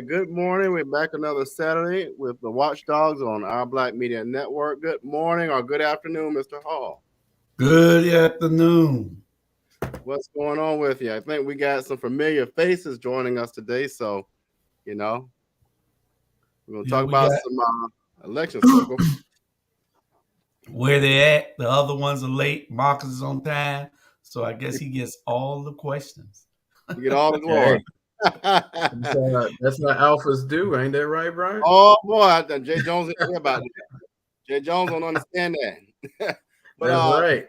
Good morning. We're back another Saturday with the Watch Dawgs on our Black Media Network. Good morning or good afternoon, Mr. Hall. Good afternoon. What's going on with you? I think we got some familiar faces joining us today. So, you know, we're going to Yeah, talk we about got some elections. So where they at. The other ones are late. Marcus is on time. So I guess he gets all the questions. you get all the Hey, glory. that's what alphas do, ain't that right, Brian? Oh, boy. Jay Jones didn't hear about that. Jay Jones don't understand that. but That's right.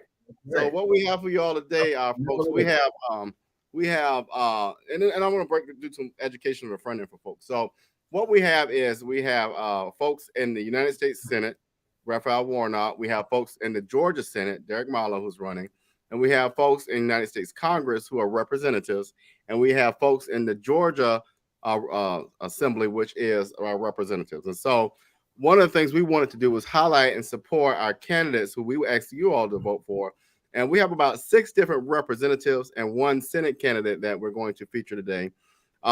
So Right. what we have for y'all today, folks, we have and I'm going to do some education and front end for folks. So what we have is we have folks in the United States Senate, Raphael Warnock. We have folks in the Georgia Senate, Derek Marlowe, who's running, and we have folks in the United States Congress who are representatives, and we have folks in the Georgia Assembly, which is our representatives. And so one of the things we wanted to do was highlight and support our candidates who we asked you all to vote for. And we have about 6 different representatives and 1 Senate candidate that we're going to feature today.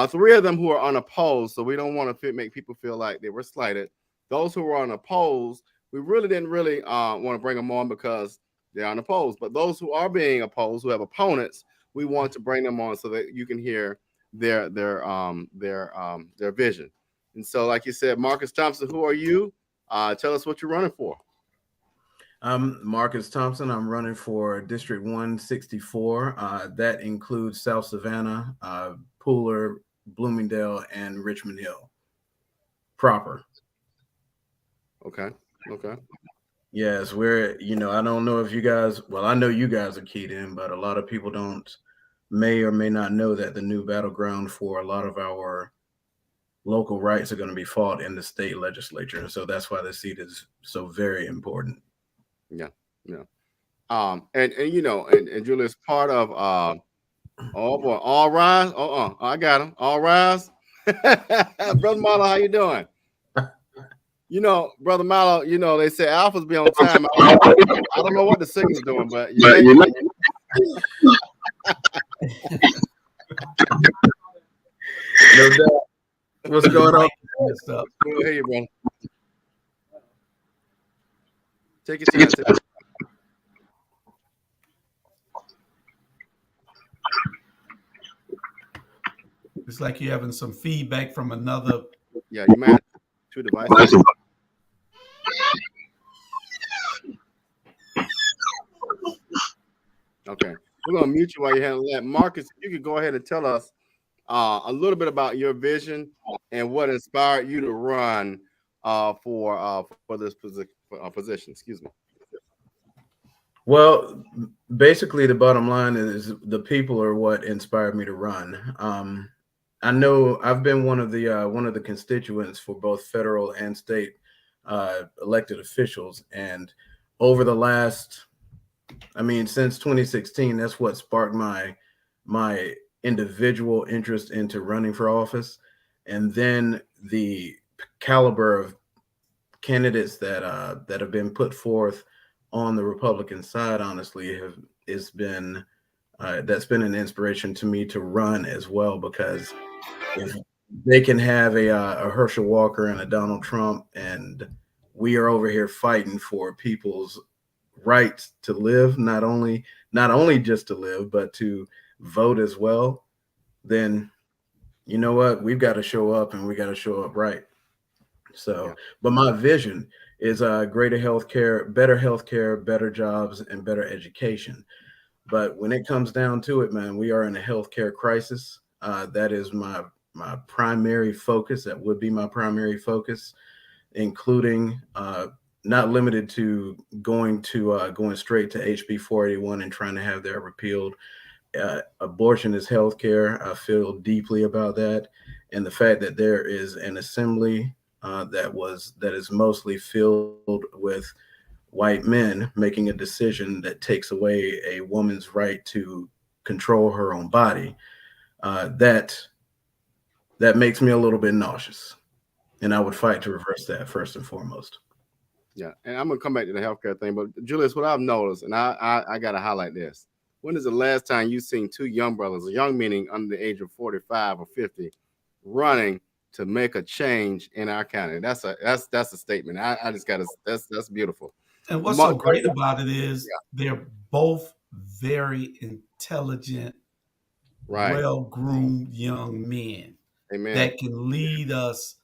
3 of them who are unopposed, so we don't want to make people feel like they were slighted. Those who were unopposed, we didn't want to bring them on because they're unopposed. But those who are being opposed, who have opponents, we want to bring them on so that you can hear their vision. And so, like you said, Marcus Thompson, who are you? Tell us what you're running for. I'm Marcus Thompson. I'm running for District 164. That includes South Savannah, Pooler, Bloomingdale, and Richmond Hill proper. Okay. Yes, I don't know if you guys, well, I know you guys are keyed in, but a lot of people may or may not know that the new battleground for a lot of our local rights are going to be fought in the state legislature. And so that's why the seat is so very important. Yeah. And Julius, part of oh boy, all rise. I got him. All rise. Brother Marlowe, how you doing? Brother Marlowe, they say alphas be on time. I don't know what the signal's doing, but No doubt. What's going on? We'll hear you, brother. Take your time. It's like you're having some feedback from another. Yeah, you might have 2 devices. Okay. We're going to mute you while you're handling that. Marcus, you could go ahead and tell us a little bit about your vision and what inspired you to run for this position. Excuse me. Well, basically, the bottom line is the people are what inspired me to run. I know I've been one of the constituents for both federal and state elected officials, and over the last, since 2016, that's what sparked my individual interest into running for office, and then the caliber of candidates that have been put forth on the Republican side, honestly, that's been an inspiration to me to run as well, because if they can have a Herschel Walker and a Donald Trump, and we are over here fighting for people's rights to live, not only just to live, but to vote as well, then you know what? We've got to show up, and we got to show up right. So, but my vision is greater healthcare, better jobs, and better education. But when it comes down to it, man, we are in a healthcare crisis. That is my primary focus. That would be my primary focus, including not limited to going straight to HB 481 and trying to have that repealed. Abortion is healthcare. I feel deeply about that, and the fact that there is an assembly that is mostly filled with white men making a decision that takes away a woman's right to control her own body, that makes me a little bit nauseous, and I would fight to reverse that first and foremost. Yeah, and I'm gonna come back to the healthcare thing, but Julius, what I've noticed, and I gotta highlight this: when is the last time you seen 2 young brothers, young meaning under the age of 45 or 50, running to make a change in our county. That's a statement. I just got to. That's beautiful. And what's so great about it is they're both very intelligent, well-groomed young men that can lead us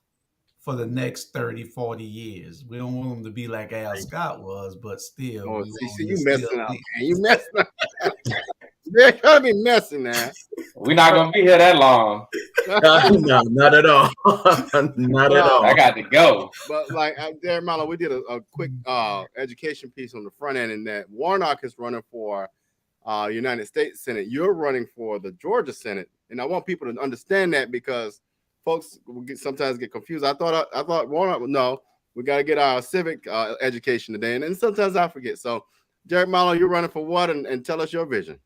for the next 30, 40 years. We don't want them to be like Al Scott was, but still. Oh, see, you messing up, man. You messing up. They're gonna be messing now. We're not gonna be here that long. No, not at all. Not at all. I got to go. But like Derek Marlowe, we did a quick education piece on the front end, in that Warnock is running for United States Senate. You're running for the Georgia Senate, and I want people to understand that, because folks sometimes get confused. I thought Warnock would know. We got to get our civic education today, and then sometimes I forget. So, Derek Marlowe, you're running for what, and tell us your vision.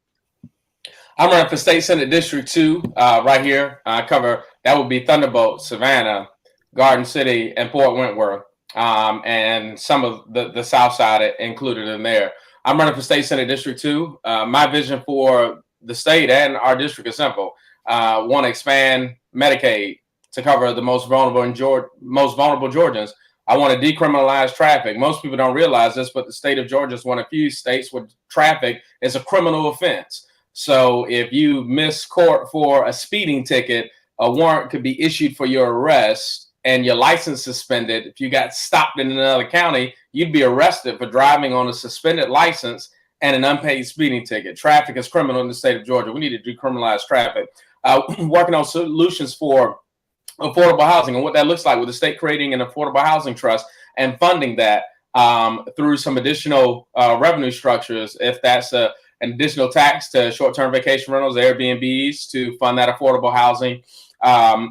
I'm running for State Senate District 2 right here. I cover, that would be Thunderbolt, Savannah, Garden City, and Fort Wentworth, and some of the South Side included in there. I'm running for State Senate District 2. My vision for the state and our district is simple. Want to expand Medicaid to cover the most vulnerable Georgians. I want to decriminalize traffic. Most people don't realize this, but the state of Georgia is one of few states where traffic is a criminal offense. So if you miss court for a speeding ticket, a warrant could be issued for your arrest and your license suspended. If you got stopped in another county, you'd be arrested for driving on a suspended license and an unpaid speeding ticket. Traffic is criminal in the state of Georgia. We need to decriminalize traffic. Working on solutions for affordable housing and what that looks like, with the state creating an affordable housing trust and funding that through some additional revenue structures. If that's an additional tax to short-term vacation rentals, Airbnbs, to fund that affordable housing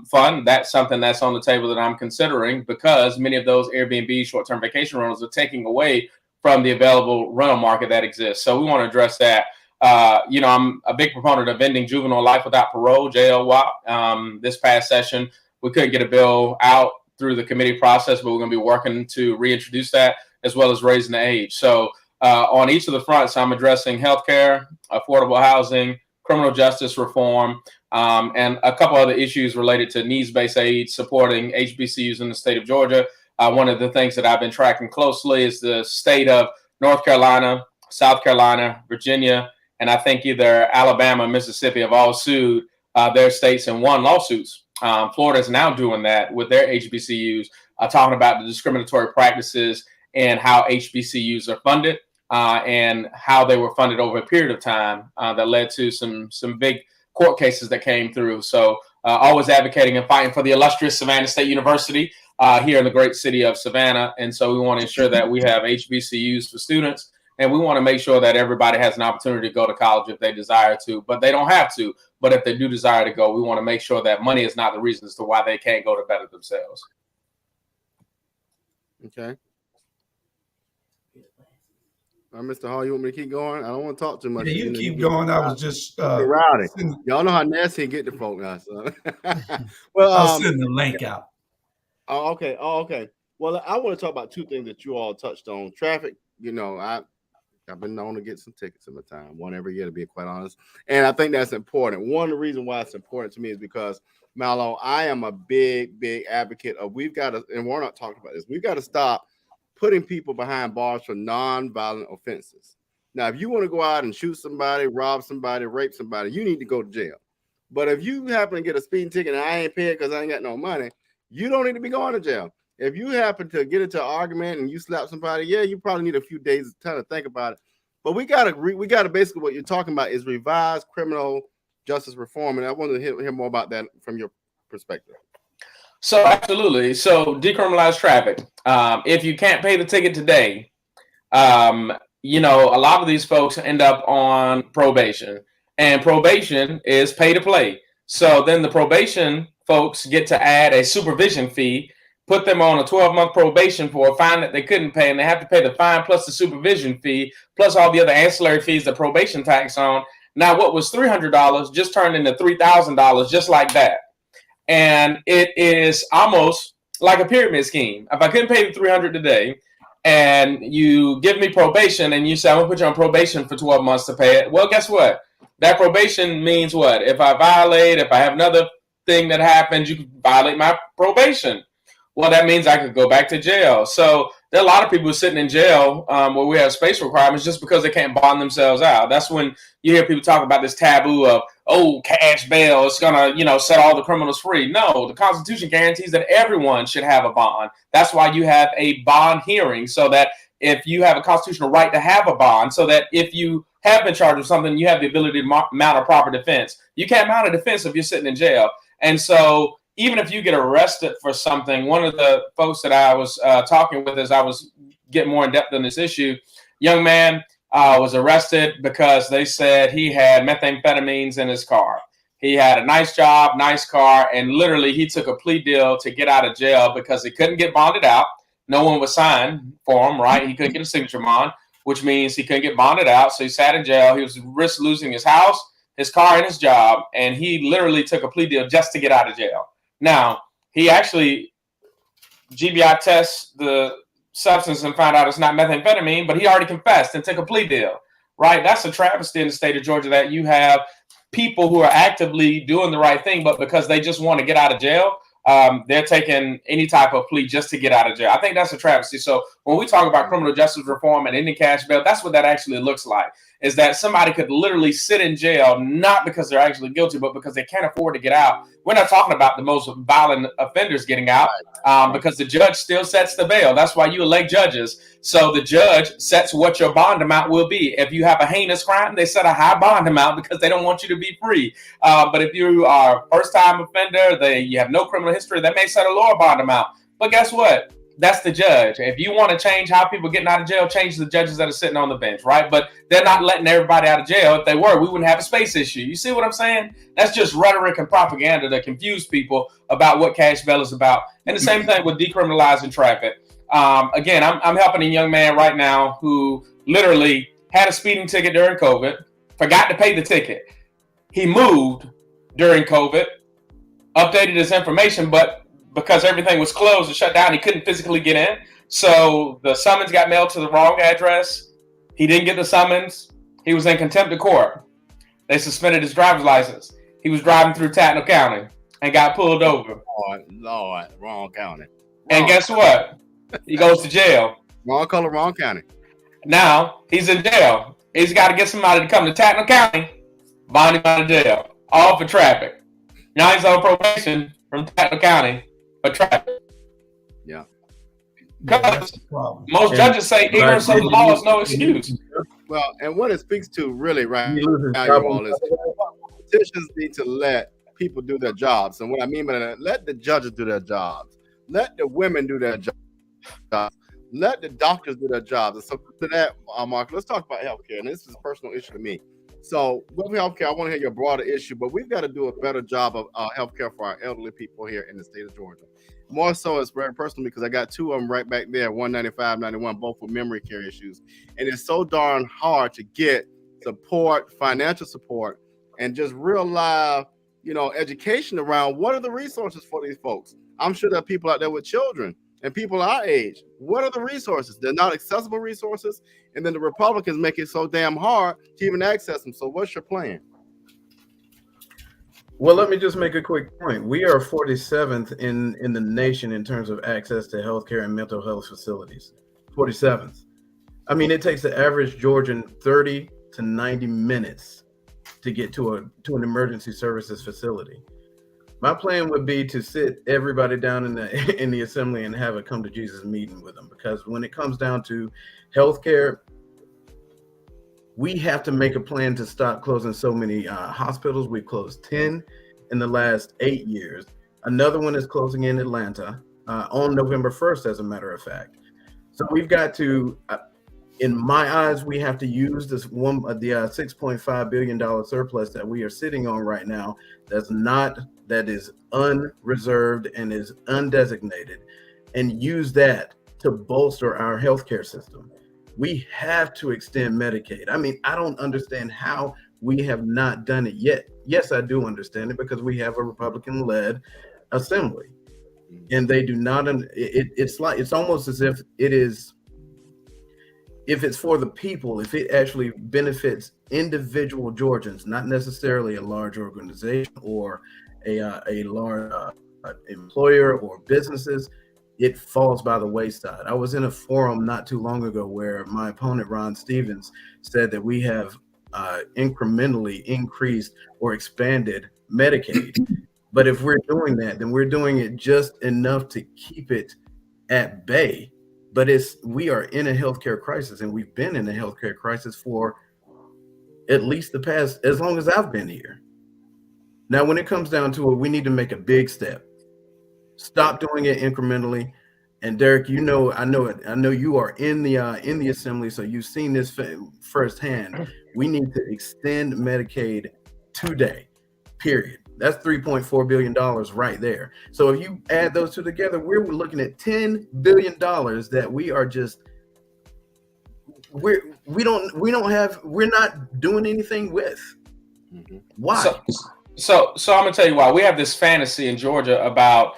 fund. That's something that's on the table that I'm considering, because many of those Airbnb short-term vacation rentals are taking away from the available rental market that exists. So we want to address that. I'm a big proponent of ending juvenile life without parole, JLWOP. This past session, we couldn't get a bill out through the committee process, but we're going to be working to reintroduce that, as well as raising the age. So on each of the fronts, I'm addressing healthcare, affordable housing, criminal justice reform, and a couple other issues related to needs-based aid, supporting HBCUs in the state of Georgia. One of the things that I've been tracking closely is the state of North Carolina, South Carolina, Virginia, and I think either Alabama, Mississippi have all sued their states and won lawsuits. Florida is now doing that with their HBCUs, talking about the discriminatory practices and how HBCUs are funded, and how they were funded over a period of time that led to some big court cases that came through. So always advocating and fighting for the illustrious Savannah State University here in the great city of Savannah. And so we want to ensure that we have HBCUs for students, and we want to make sure that everybody has an opportunity to go to college if they desire to, but they don't have to. But if they do desire to go, we want to make sure that money is not the reason as to why they can't go to better themselves. Okay. Mr. Hall, you want me to keep going? I don't want to talk too much. Yeah, you keep going. I was just rowdy. Y'all know how nasty he get the folk now. So. Well, I'll send the link out. Oh, okay. Well, I want to talk about two things that you all touched on. Traffic. I've been known to get some tickets in my time, one every year, to be quite honest. And I think that's important. One of the reasons why it's important to me is because, Mallow, I am a big advocate of, and we're not talking about this, we've got to stop putting people behind bars for non-violent offenses. Now, if you want to go out and shoot somebody, rob somebody, rape somebody, you need to go to jail. But if you happen to get a speeding ticket and I ain't paid because I ain't got no money, you don't need to be going to jail. If you happen to get into an argument and you slap somebody, yeah, you probably need a few days to kind of think about it. But we gotta basically, what you're talking about is revised criminal justice reform, and I want to hear more about that from your perspective. So absolutely. So decriminalize traffic. If you can't pay the ticket today, a lot of these folks end up on probation, and probation is pay to play. So then the probation folks get to add a supervision fee, put them on a 12-month probation for a fine that they couldn't pay, and they have to pay the fine plus the supervision fee, plus all the other ancillary fees the probation tax on. Now, what was $300 just turned into $3,000 just like that. And it is almost like a pyramid scheme. If I couldn't pay the $300 today, and you give me probation, and you say, I'm going to put you on probation for 12 months to pay it, well, guess what? That probation means what? If I violate, if I have another thing that happens, you could violate my probation. Well, that means I could go back to jail. So there are a lot of people sitting in jail where we have space requirements just because they can't bond themselves out. That's when you hear people talk about this taboo of, oh, cash bail, it's going to, set all the criminals free. No, the Constitution guarantees that everyone should have a bond. That's why you have a bond hearing, so that if you have a constitutional right to have a bond, so that if you have been charged with something, you have the ability to mount a proper defense. You can't mount a defense if you're sitting in jail. And so even if you get arrested for something, one of the folks that I was talking with as I was getting more in depth on this issue, young man was arrested because they said he had methamphetamines in his car. He had a nice job, nice car, and literally he took a plea deal to get out of jail because he couldn't get bonded out. No one would sign for him, right? He couldn't get a signature bond, which means he couldn't get bonded out. So he sat in jail. He was risk losing his house, his car, and his job. And he literally took a plea deal just to get out of jail. Now, he actually GBI tests the substance and found out it's not methamphetamine, but he already confessed and took a plea deal, right? That's a travesty in the state of Georgia that you have people who are actively doing the right thing, but because they just want to get out of jail, they're taking any type of plea just to get out of jail. I think that's a travesty. So when we talk about criminal justice reform and ending cash bail, that's what that actually looks like, is that somebody could literally sit in jail, not because they're actually guilty, but because they can't afford to get out. We're not talking about the most violent offenders getting out because the judge still sets the bail. That's why you elect judges. So the judge sets what your bond amount will be. If you have a heinous crime, they set a high bond amount because they don't want you to be free. But if you are a first-time offender, you have no criminal history, they may set a lower bond amount. But guess what? That's the judge. If you want to change how people getting out of jail, change the judges that are sitting on the bench, right? But they're not letting everybody out of jail. If they were, we wouldn't have a space issue. You see what I'm saying? That's just rhetoric and propaganda to confuse people about what cash bail is about. And the same thing with decriminalizing traffic. Again, I'm helping a young man right now who literally had a speeding ticket during COVID, forgot to pay the ticket. He moved during COVID, updated his information, but because everything was closed and shut down, he couldn't physically get in. So the summons got mailed to the wrong address. He didn't get the summons. He was in contempt of court. They suspended his driver's license. He was driving through Chatham County and got pulled over. Lord, wrong county. And guess what? He goes to jail. Wrong color, wrong county. Now he's in jail. He's got to get somebody to come to Chatham County, bond him out of jail, all for traffic. Now he's on probation from Chatham County for traffic. Yeah. Because most judges say ignorance of the law is no excuse. Well, and what it speaks to really right now, you all, is politicians need to let people do their jobs. And what I mean by that, let the judges do their jobs. Let the women do their jobs. Let the doctors do their jobs. And so to that, Mark, let's talk about healthcare. And this is a personal issue to me. So with healthcare, I want to hear your broader issue, but we've got to do a better job of healthcare for our elderly people here in the state of Georgia. More so, it's very personal because I got two of them right back there, 195, 91, both with memory care issues. And it's so darn hard to get support, financial support, and just real live, education around what are the resources for these folks. I'm sure there are people out there with children and people our age. What are the resources? They're not accessible resources. And then the Republicans make it so damn hard to even access them. So what's your plan? Well, let me just make a quick point. We are 47th in the nation in terms of access to healthcare and mental health facilities. 47th. I mean, it takes the average Georgian 30 to 90 minutes to get to an emergency services facility. My plan would be to sit everybody down in the assembly and have a come to Jesus meeting with them, because when it comes down to healthcare, we have to make a plan to stop closing so many hospitals. We've closed 10 in the last 8 years. Another one is closing in Atlanta on November 1st, as a matter of fact. So we've got to, in my eyes, we have to use the $6.5 billion surplus that we are sitting on right now. That is unreserved and is undesignated, and use that to bolster our healthcare system. We have to extend Medicaid. I mean, I don't understand how we have not done it yet. Yes, I do understand it, because we have a Republican-led assembly, and they do not. It's almost as if it is. If it's for the people, if it actually benefits individual Georgians, not necessarily a large organization or a large employer or businesses, it falls by the wayside. I was in a forum not too long ago where my opponent, Ron Stevens, said that we have incrementally increased or expanded Medicaid. But if we're doing that, then we're doing it just enough to keep it at bay. But we are in a healthcare crisis, and we've been in a healthcare crisis for at least the past, as long as I've been here. Now, when it comes down to it, we need to make a big step. Stop doing it incrementally. And Derek, I know you are in the assembly, so you've seen this firsthand. We need to extend Medicaid today, period. That's $3.4 billion right there. So if you add those two together, we're looking at $10 billion that we are just we're not doing anything with. Mm-hmm. Why? So I'm gonna tell you why. We have this fantasy in Georgia about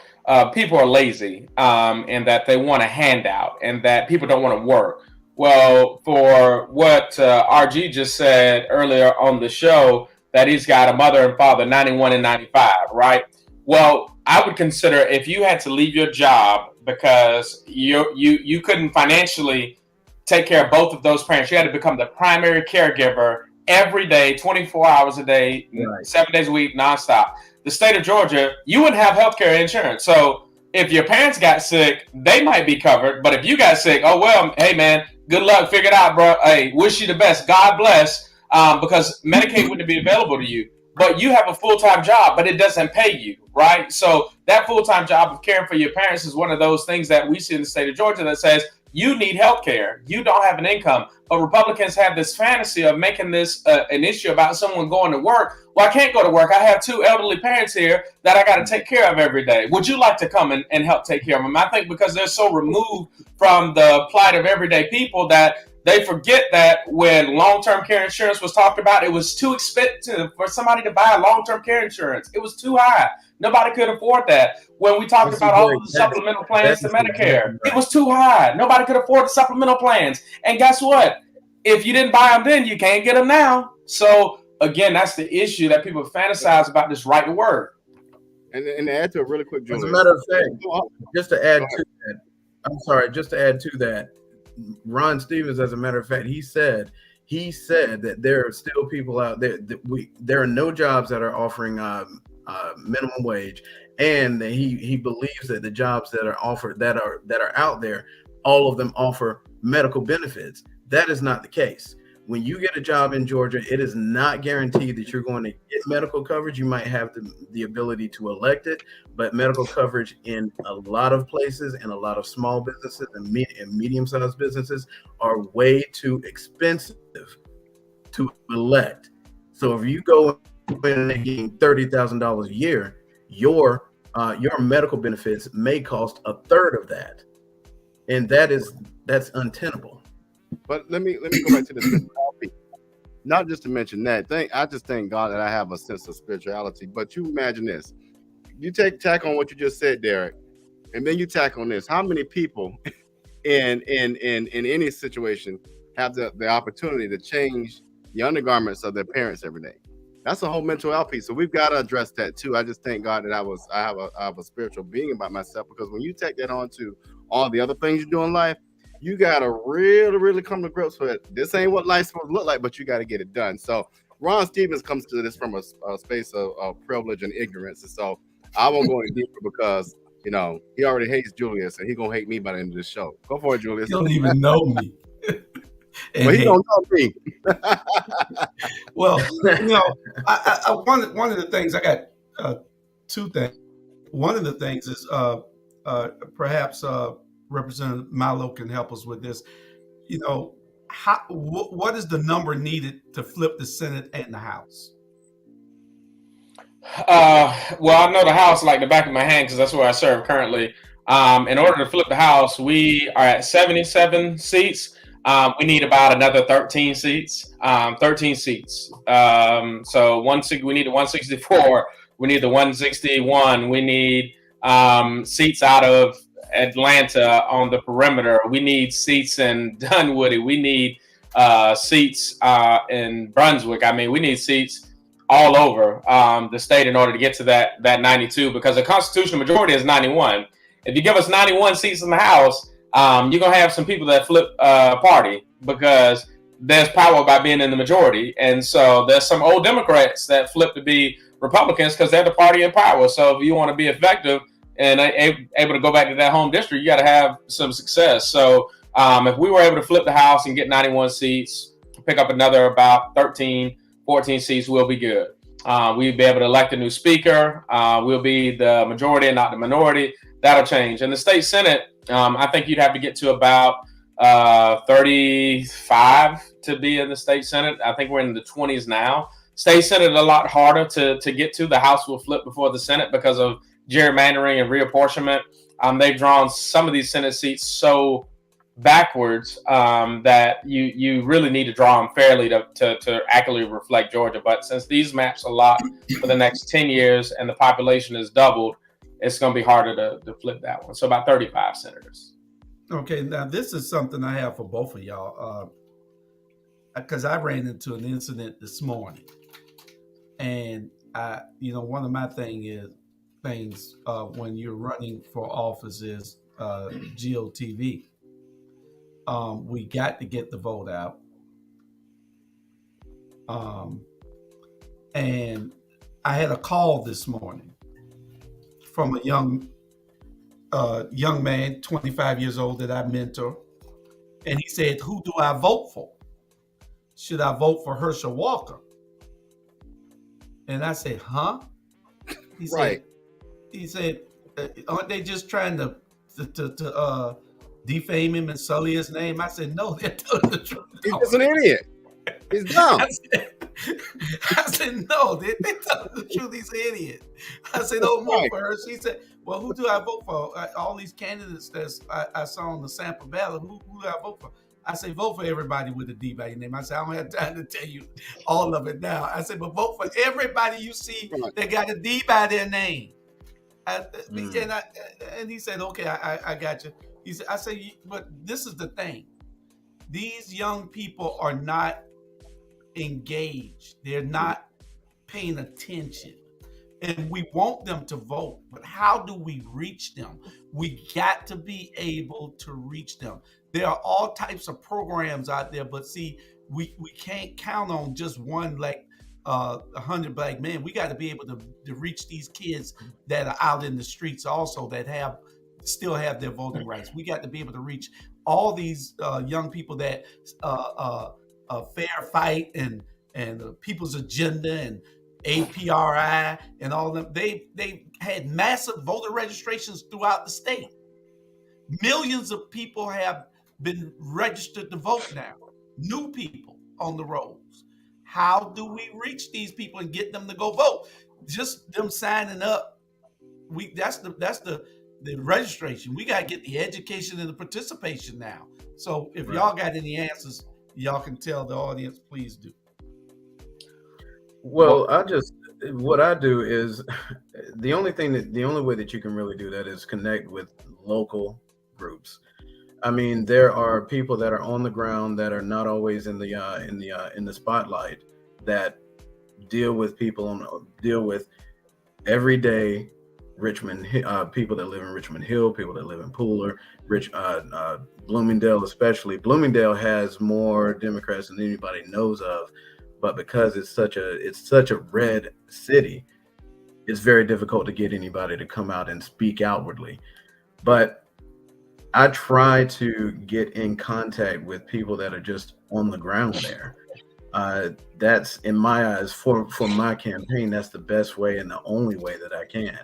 people are lazy and that they want a handout and that people don't want to work. Well, for what RG just said earlier on the show, that he's got a mother and father, 91 and 95, right? Well, I would consider if you had to leave your job because you couldn't financially take care of both of those parents, you had to become the primary caregiver every day, 24 hours a day, right, 7 days a week, nonstop. The state of Georgia, you wouldn't have healthcare insurance. So if your parents got sick, they might be covered. But if you got sick, oh, well, hey, man, good luck. Figure it out, bro. Hey, wish you the best. God bless. Because Medicaid wouldn't be available to you. But you have a full-time job, but it doesn't pay you, right? So that full-time job of caring for your parents is one of those things that we see in the state of Georgia that says you need health care. You don't have an income. But Republicans have this fantasy of making this an issue about someone going to work. Well, I can't go to work. I have two elderly parents here that I got to take care of every day. Would you like to come and help take care of them? I think because they're so removed from the plight of everyday people that they forget that when long-term care insurance was talked about, it was too expensive for somebody to buy long-term care insurance. It was too high. Nobody could afford that. When we talked about all the supplemental plans to Medicare, it was too high. Nobody could afford the supplemental plans. And guess what? If you didn't buy them then, you can't get them now. So, again, that's the issue that people fantasize about, this right to work. And to add to a really quick, Julius, as a matter of fact, just to add to that, Ron Stevens, as a matter of fact, he said that there are still people out there that there are no jobs that are offering minimum wage, and he believes that the jobs that are offered that are out there, all of them offer medical benefits. That is not the case. When you get a job in Georgia, it is not guaranteed that you're going to get medical coverage. You might have the ability to elect it, but medical coverage in a lot of places and a lot of small businesses and medium-sized businesses are way too expensive to elect. So if you go in and getting $30,000 a year, your medical benefits may cost a third of that, and that's untenable. But let me go back to this. Not just to mention that thing. I just thank God that I have a sense of spirituality. But you imagine this: you tack on what you just said, Derek, and then you tack on this. How many people in any situation have the opportunity to change the undergarments of their parents every day? That's a whole mental health piece. So we've got to address that too. I just thank God that I have a spiritual being about myself, because when you take that on to all the other things you do in life, you got to really, really come to grips with it. This ain't what life's supposed to look like, but you got to get it done. So Ron Stevens comes to this from a space of privilege and ignorance. And so I won't go any deeper because, he already hates Julius, and he's going to hate me by the end of this show. Go for it, Julius. You don't even know me. Well, he don't know me. Well, I one of the things, I got two things. One of the things is perhaps Representative Milo can help us with this. What is the number needed to flip the Senate and the House? Well, I know the House like the back of my hand because that's where I serve currently. In order to flip the House, we are at 77 seats. We need about another 13 seats. 13 seats. So we need the 164. We need the 161. We need seats out of Atlanta on the perimeter. We need seats in Dunwoody. We need seats in Brunswick. I mean, we need seats all over the state in order to get to that 92, because the constitutional majority is 91. If you give us 91 seats in the House, you're going to have some people that flip party, because there's power by being in the majority. And so there's some old Democrats that flip to be Republicans because they're the party in power. So if you want to be effective and able to go back to that home district, you got to have some success. So if we were able to flip the House and get 91 seats, pick up another about 13, 14 seats, we'll be good. We'll be able to elect a new speaker. We'll be the majority and not the minority. That'll change. In the state Senate, I think you'd have to get to about 35 to be in the state Senate. I think we're in the 20s now. State Senate is a lot harder to get to. The House will flip before the Senate because of gerrymandering and reapportionment. They've drawn some of these Senate seats so backwards that you really need to draw them fairly to accurately reflect Georgia. But since these maps a lot for the next 10 years and the population is doubled, it's going to be harder to flip that one. So about 35 senators. Okay, now this is something I have for both of y'all, because I ran into an incident this morning, and one of my things when you're running for office is GOTV. We got to get the vote out, and I had a call this morning from a young man, 25 years old, that I mentor. And he said, who do I vote for? Should I vote for Herschel Walker? And I said, huh? He said, aren't they just trying to defame him and sully his name? I said, no, they're telling the truth. He's an idiot. He's dumb. I said, no, they're telling the truth. He's an idiot. I said, don't vote for Herschel. He said, well, who do I vote for? All these candidates that I saw on the sample ballot, who do I vote for? I say, vote for everybody with a D by your name. I said, I don't have time to tell you all of it now. I said, but vote for everybody you see that got a D by their name. And he said, okay, I got you. He said, I say, but this is the thing. These young people are not engaged. They're not paying attention. And we want them to vote, but how do we reach them? We got to be able to reach them. There are all types of programs out there, but see, we can't count on just one, like 100 black men. We got to be able to reach these kids that are out in the streets also, that still have their voting rights. We got to be able to reach all these young people that Fair Fight and People's Agenda and APRI and all of them, they had massive voter registrations throughout the state. Millions of people have been registered to vote now. New people on the rolls. How do we reach these people and get them to go vote? Just them signing up. That's the registration. We got to get the education and the participation now. So if y'all got any answers, y'all can tell the audience, please do. Well, what I do is the only way that you can really do that is connect with local groups. I mean, there are people that are on the ground that are not always in the spotlight, that deal with everyday Richmond people that live in Richmond Hill, people that live in Pooler, Bloomingdale especially. Bloomingdale has more Democrats than anybody knows of. But because it's such a red city, it's very difficult to get anybody to come out and speak outwardly. But I try to get in contact with people that are just on the ground there. That's, in my eyes, for my campaign, that's the best way and the only way that I can.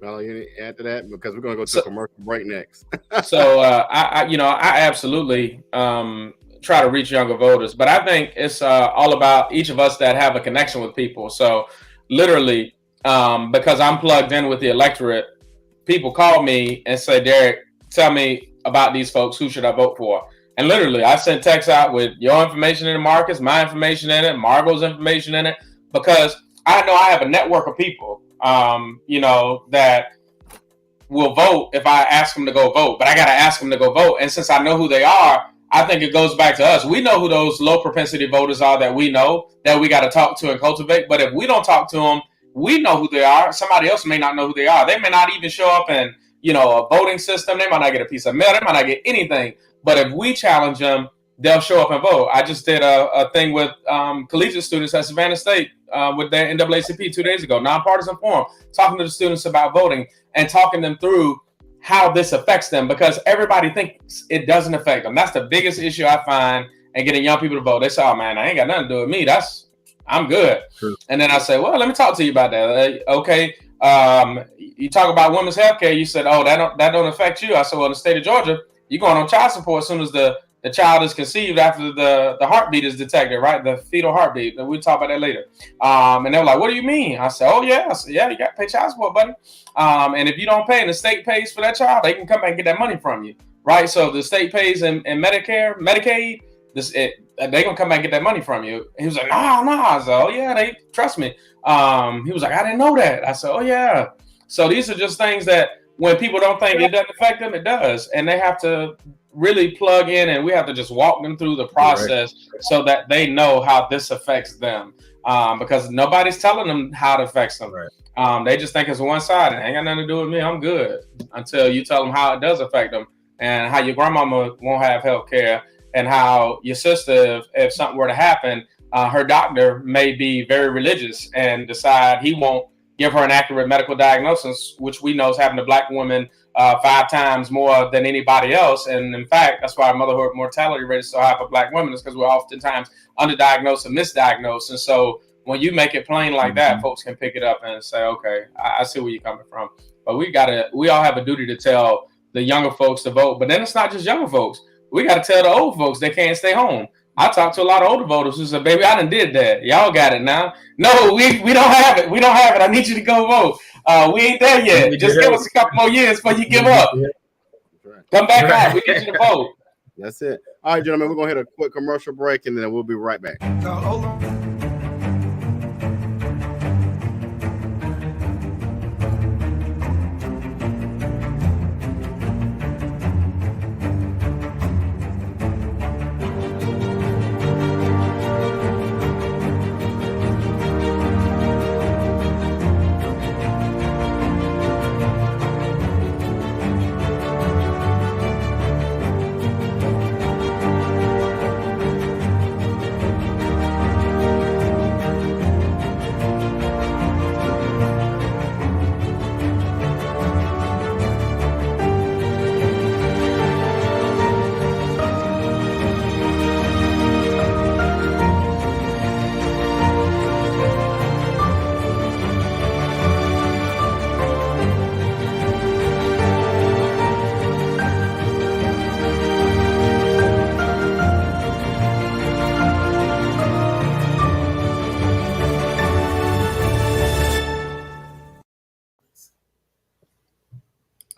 Well, you need to add to that, because we're going to go to a commercial break next. So I absolutely try to reach younger voters, but I think it's all about each of us that have a connection with people. So literally, because I'm plugged in with the electorate, people call me and say, Derek, tell me about these folks. Who should I vote for? And literally, I send texts out with your information in it, Marcus, my information in it, Margot's information in it, because I know I have a network of people, that will vote if I ask them to go vote. But I got to ask them to go vote. And since I know who they are, I think it goes back to us. We know who those low propensity voters are that we know that we got to talk to and cultivate. But if we don't talk to them, we know who they are. Somebody else may not know who they are. They may not even show up in, a voting system. They might not get a piece of mail. They might not get anything. But if we challenge them, they'll show up and vote. I just did a thing with collegiate students at Savannah State with their NAACP 2 days ago, nonpartisan forum, talking to the students about voting and talking them through how this affects them, because everybody thinks it doesn't affect them. That's the biggest issue I find in getting young people to vote. They say, oh man, I ain't got nothing to do with me. I'm good. True. And then I say, well, let me talk to you about that. Okay. You talk about women's health care. You said, oh, that don't affect you. I said, well, in the state of Georgia, you're going on child support as soon as the child is conceived, after the heartbeat is detected, right? The fetal heartbeat. And we'll talk about that later. And they were like, what do you mean? I said, oh, yeah. I said, yeah, you got to pay child support, buddy. And if you don't pay and the state pays for that child, they can come back and get that money from you, right? So the state pays in Medicare, Medicaid, they're going to come back and get that money from you. And he was like, no. I said, oh, yeah, they trust me. He was like, I didn't know that. I said, oh, yeah. So these are just things that when people don't think it doesn't affect them, it does. And they have to really plug in, and we have to just walk them through the process so that they know how this affects them, because nobody's telling them how it affects them. They just think it's one side and ain't got nothing to do with me. I'm good, until you tell them how it does affect them, and how your grandmama won't have health care, and how your sister, if something were to happen, her doctor may be very religious and decide he won't give her an accurate medical diagnosis, which we know is happening to Black women 5 times more than anybody else. And in fact, that's why motherhood mortality rate is so high for Black women, is because we're oftentimes underdiagnosed and misdiagnosed. And so when you make it plain like that, folks can pick it up and say, okay, I see where you're coming from. But we all have a duty to tell the younger folks to vote. But then it's not just younger folks. We got to tell the old folks they can't stay home. I talked to a lot of older voters who said, baby, I done did that. Y'all got it now. No, we don't have it. We don't have it. I need you to go vote. We ain't there yet. Just give us a couple more years before you give up. Come back out. We get you to vote. That's it. All right, gentlemen, we're going to hit a quick commercial break, and then we'll be right back. Hold on.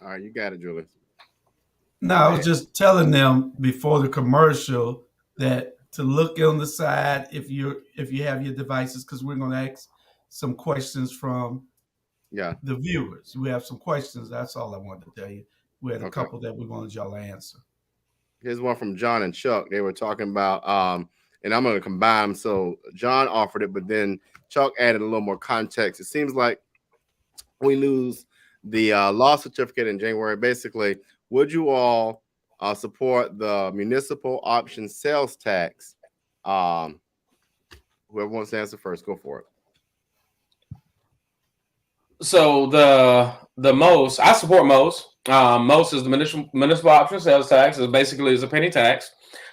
All right, you got it, Julie. No, I was just telling them before the commercial that to look on the side if you have your devices, because we're going to ask some questions from the viewers. We have some questions. That's all I wanted to tell you. We had a couple that we wanted y'all to answer. Here's one from John and Chuck. They were talking about, and I'm going to combine them. So John offered it, but then Chuck added a little more context. It seems like we lose the law certificate in January. Basically, would you all support the municipal option sales tax? Whoever wants to answer first, go for it. So the most, I support most. Most is the municipal option sales tax. Is basically is a penny tax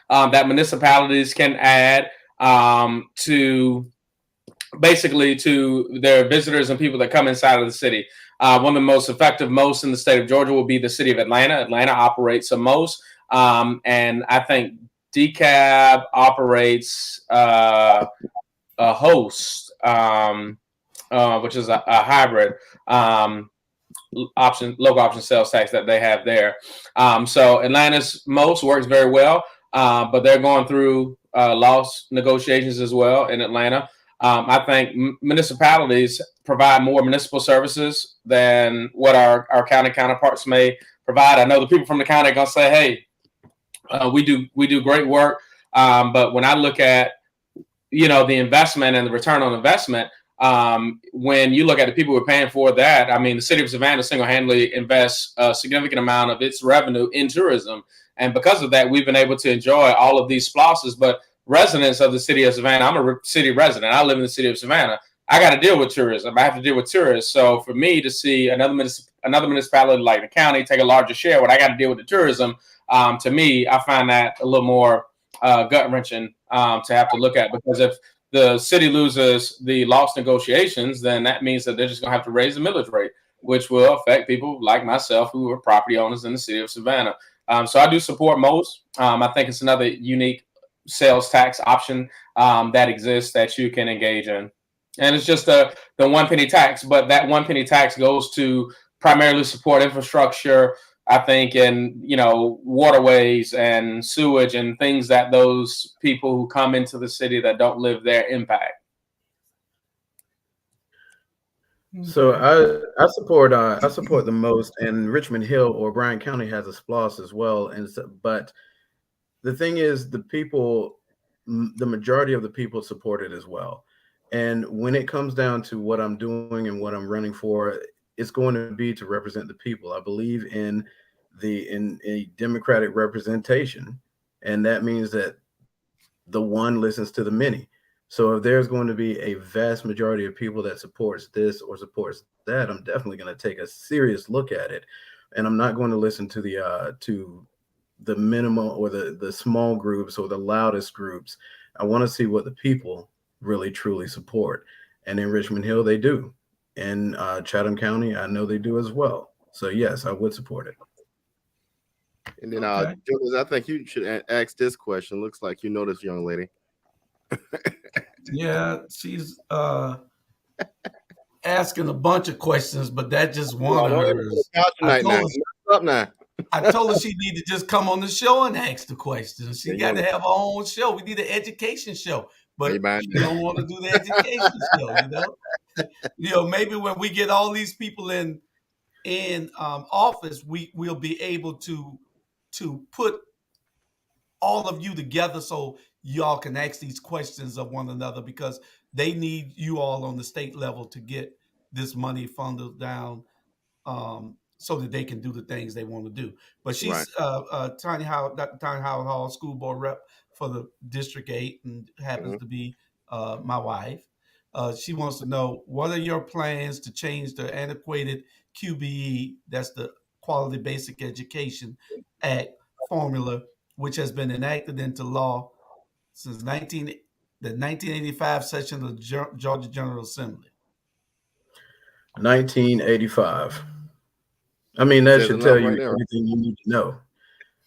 that municipalities can add to basically to their visitors and people that come inside of the city. One of the most effective most in the state of Georgia will be the city of Atlanta. Atlanta operates the most. And I think DeKalb operates a host, which is a hybrid local option sales tax that they have there. So Atlanta's most works very well, but they're going through loss negotiations as well in Atlanta. I think municipalities provide more municipal services than what our county counterparts may provide. I know the people from the county are going to say, hey, We do great work. But when I look at, the investment and the return on investment, when you look at the people who are paying for that, I mean, the city of Savannah single-handedly invests a significant amount of its revenue in tourism. And because of that, we've been able to enjoy all of these splashes. But residents of the city of Savannah, I'm a city resident. I live in the city of Savannah. I got to deal with tourism. I have to deal with tourists. So for me to see another municipality like the county take a larger share, when I got to deal with the tourism, to me, I find that a little more gut wrenching to have to look at, because if the city loses the lost negotiations, then that means that they're just going to have to raise the millage rate, which will affect people like myself who are property owners in the city of Savannah. So I do support most. I think it's another unique sales tax option that exists that you can engage in. And it's just the 1 penny tax, but that 1 penny tax goes to primarily support infrastructure, I think, in waterways and sewage and things that those people who come into the city that don't live there impact. So I support the most, and Richmond Hill or Bryan County has a SPLOS as well. And so, but the thing is, the majority of the people support it as well. And when it comes down to what I'm doing and what I'm running for, it's going to be to represent the people. I believe in a democratic representation, and that means that the one listens to the many. So if there's going to be a vast majority of people that supports this or supports that, I'm definitely going to take a serious look at it, and I'm not going to listen to the minimal or the small groups or the loudest groups. I want to see what the people really truly support, and in Richmond Hill they do. In Chatham County, I know they do as well. So yes, I would support it. And then, Julius, I think you should ask this question. Looks like you know this young lady. Yeah, she's asking a bunch of questions, but that just one of hers. I told her she need to just come on the show and ask the questions. She got to have her own show. We need an education show, but she don't want to do the education show. Maybe when we get all these people in office, we'll be able to put all of you together so y'all can ask these questions of one another, because they need you all on the state level to get this money funneled down so that they can do the things they want to do. But she's Dr. Tiny Howard Hall, school board rep for the District 8, and happens to be my wife. She wants to know, what are your plans to change the antiquated QBE, that's the Quality Basic Education Act formula, which has been enacted into law since the 1985 session of the Georgia General Assembly. 1985. I mean, that should tell you everything you need to know.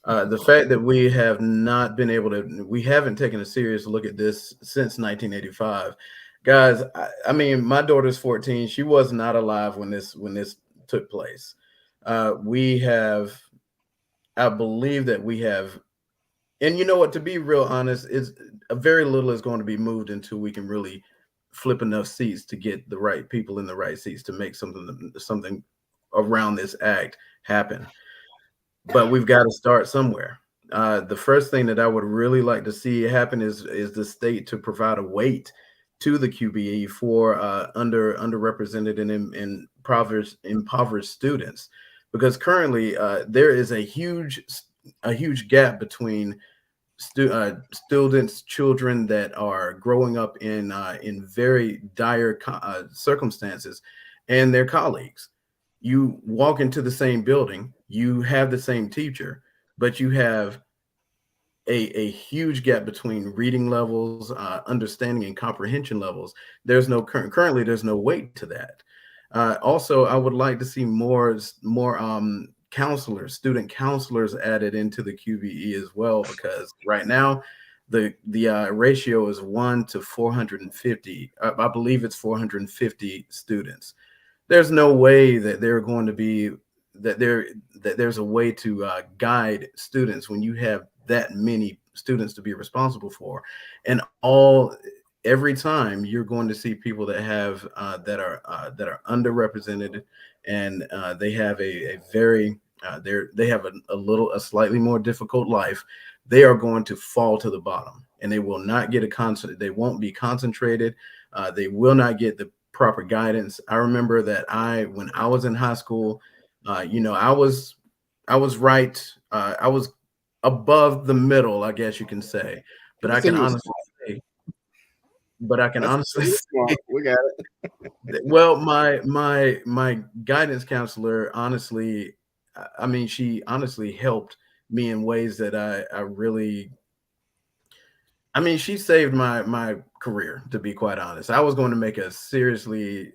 The fact that we have not been able to, we haven't taken a serious look at this since 1985. Guys, I mean, my daughter's 14. She was not alive when this took place. I believe that we have, and you know what, to be real honest, is very little is going to be moved until we can really flip enough seats to get the right people in the right seats to make something around this act happen. But we've got to start somewhere. The first thing that I would really like to see happen is the state to provide a weight to the QBE for underrepresented and impoverished students, because currently there is a huge gap between students, children that are growing up in very dire circumstances, and their colleagues. You walk into the same building, you have the same teacher, but you have a huge gap between reading levels, understanding and comprehension levels. There's no currently there's no weight to that. Also, I would like to see more counselors, student counselors added into the QBE as well, because right now the ratio is 1 to 450. I believe it's 450 students. There's no way that there's a way to guide students when you have that many students to be responsible for, and every time you're going to see people that have that are underrepresented, and they have a slightly more difficult life, they are going to fall to the bottom, and they will not get they won't be concentrated. They will not get the proper guidance. I remember that when I was in high school, I was right. I was above the middle, I guess you can say. But I can honestly say, we got it. Well, my guidance counselor, honestly, she honestly helped me in ways that I really. She saved my career, to be quite honest. I was going to make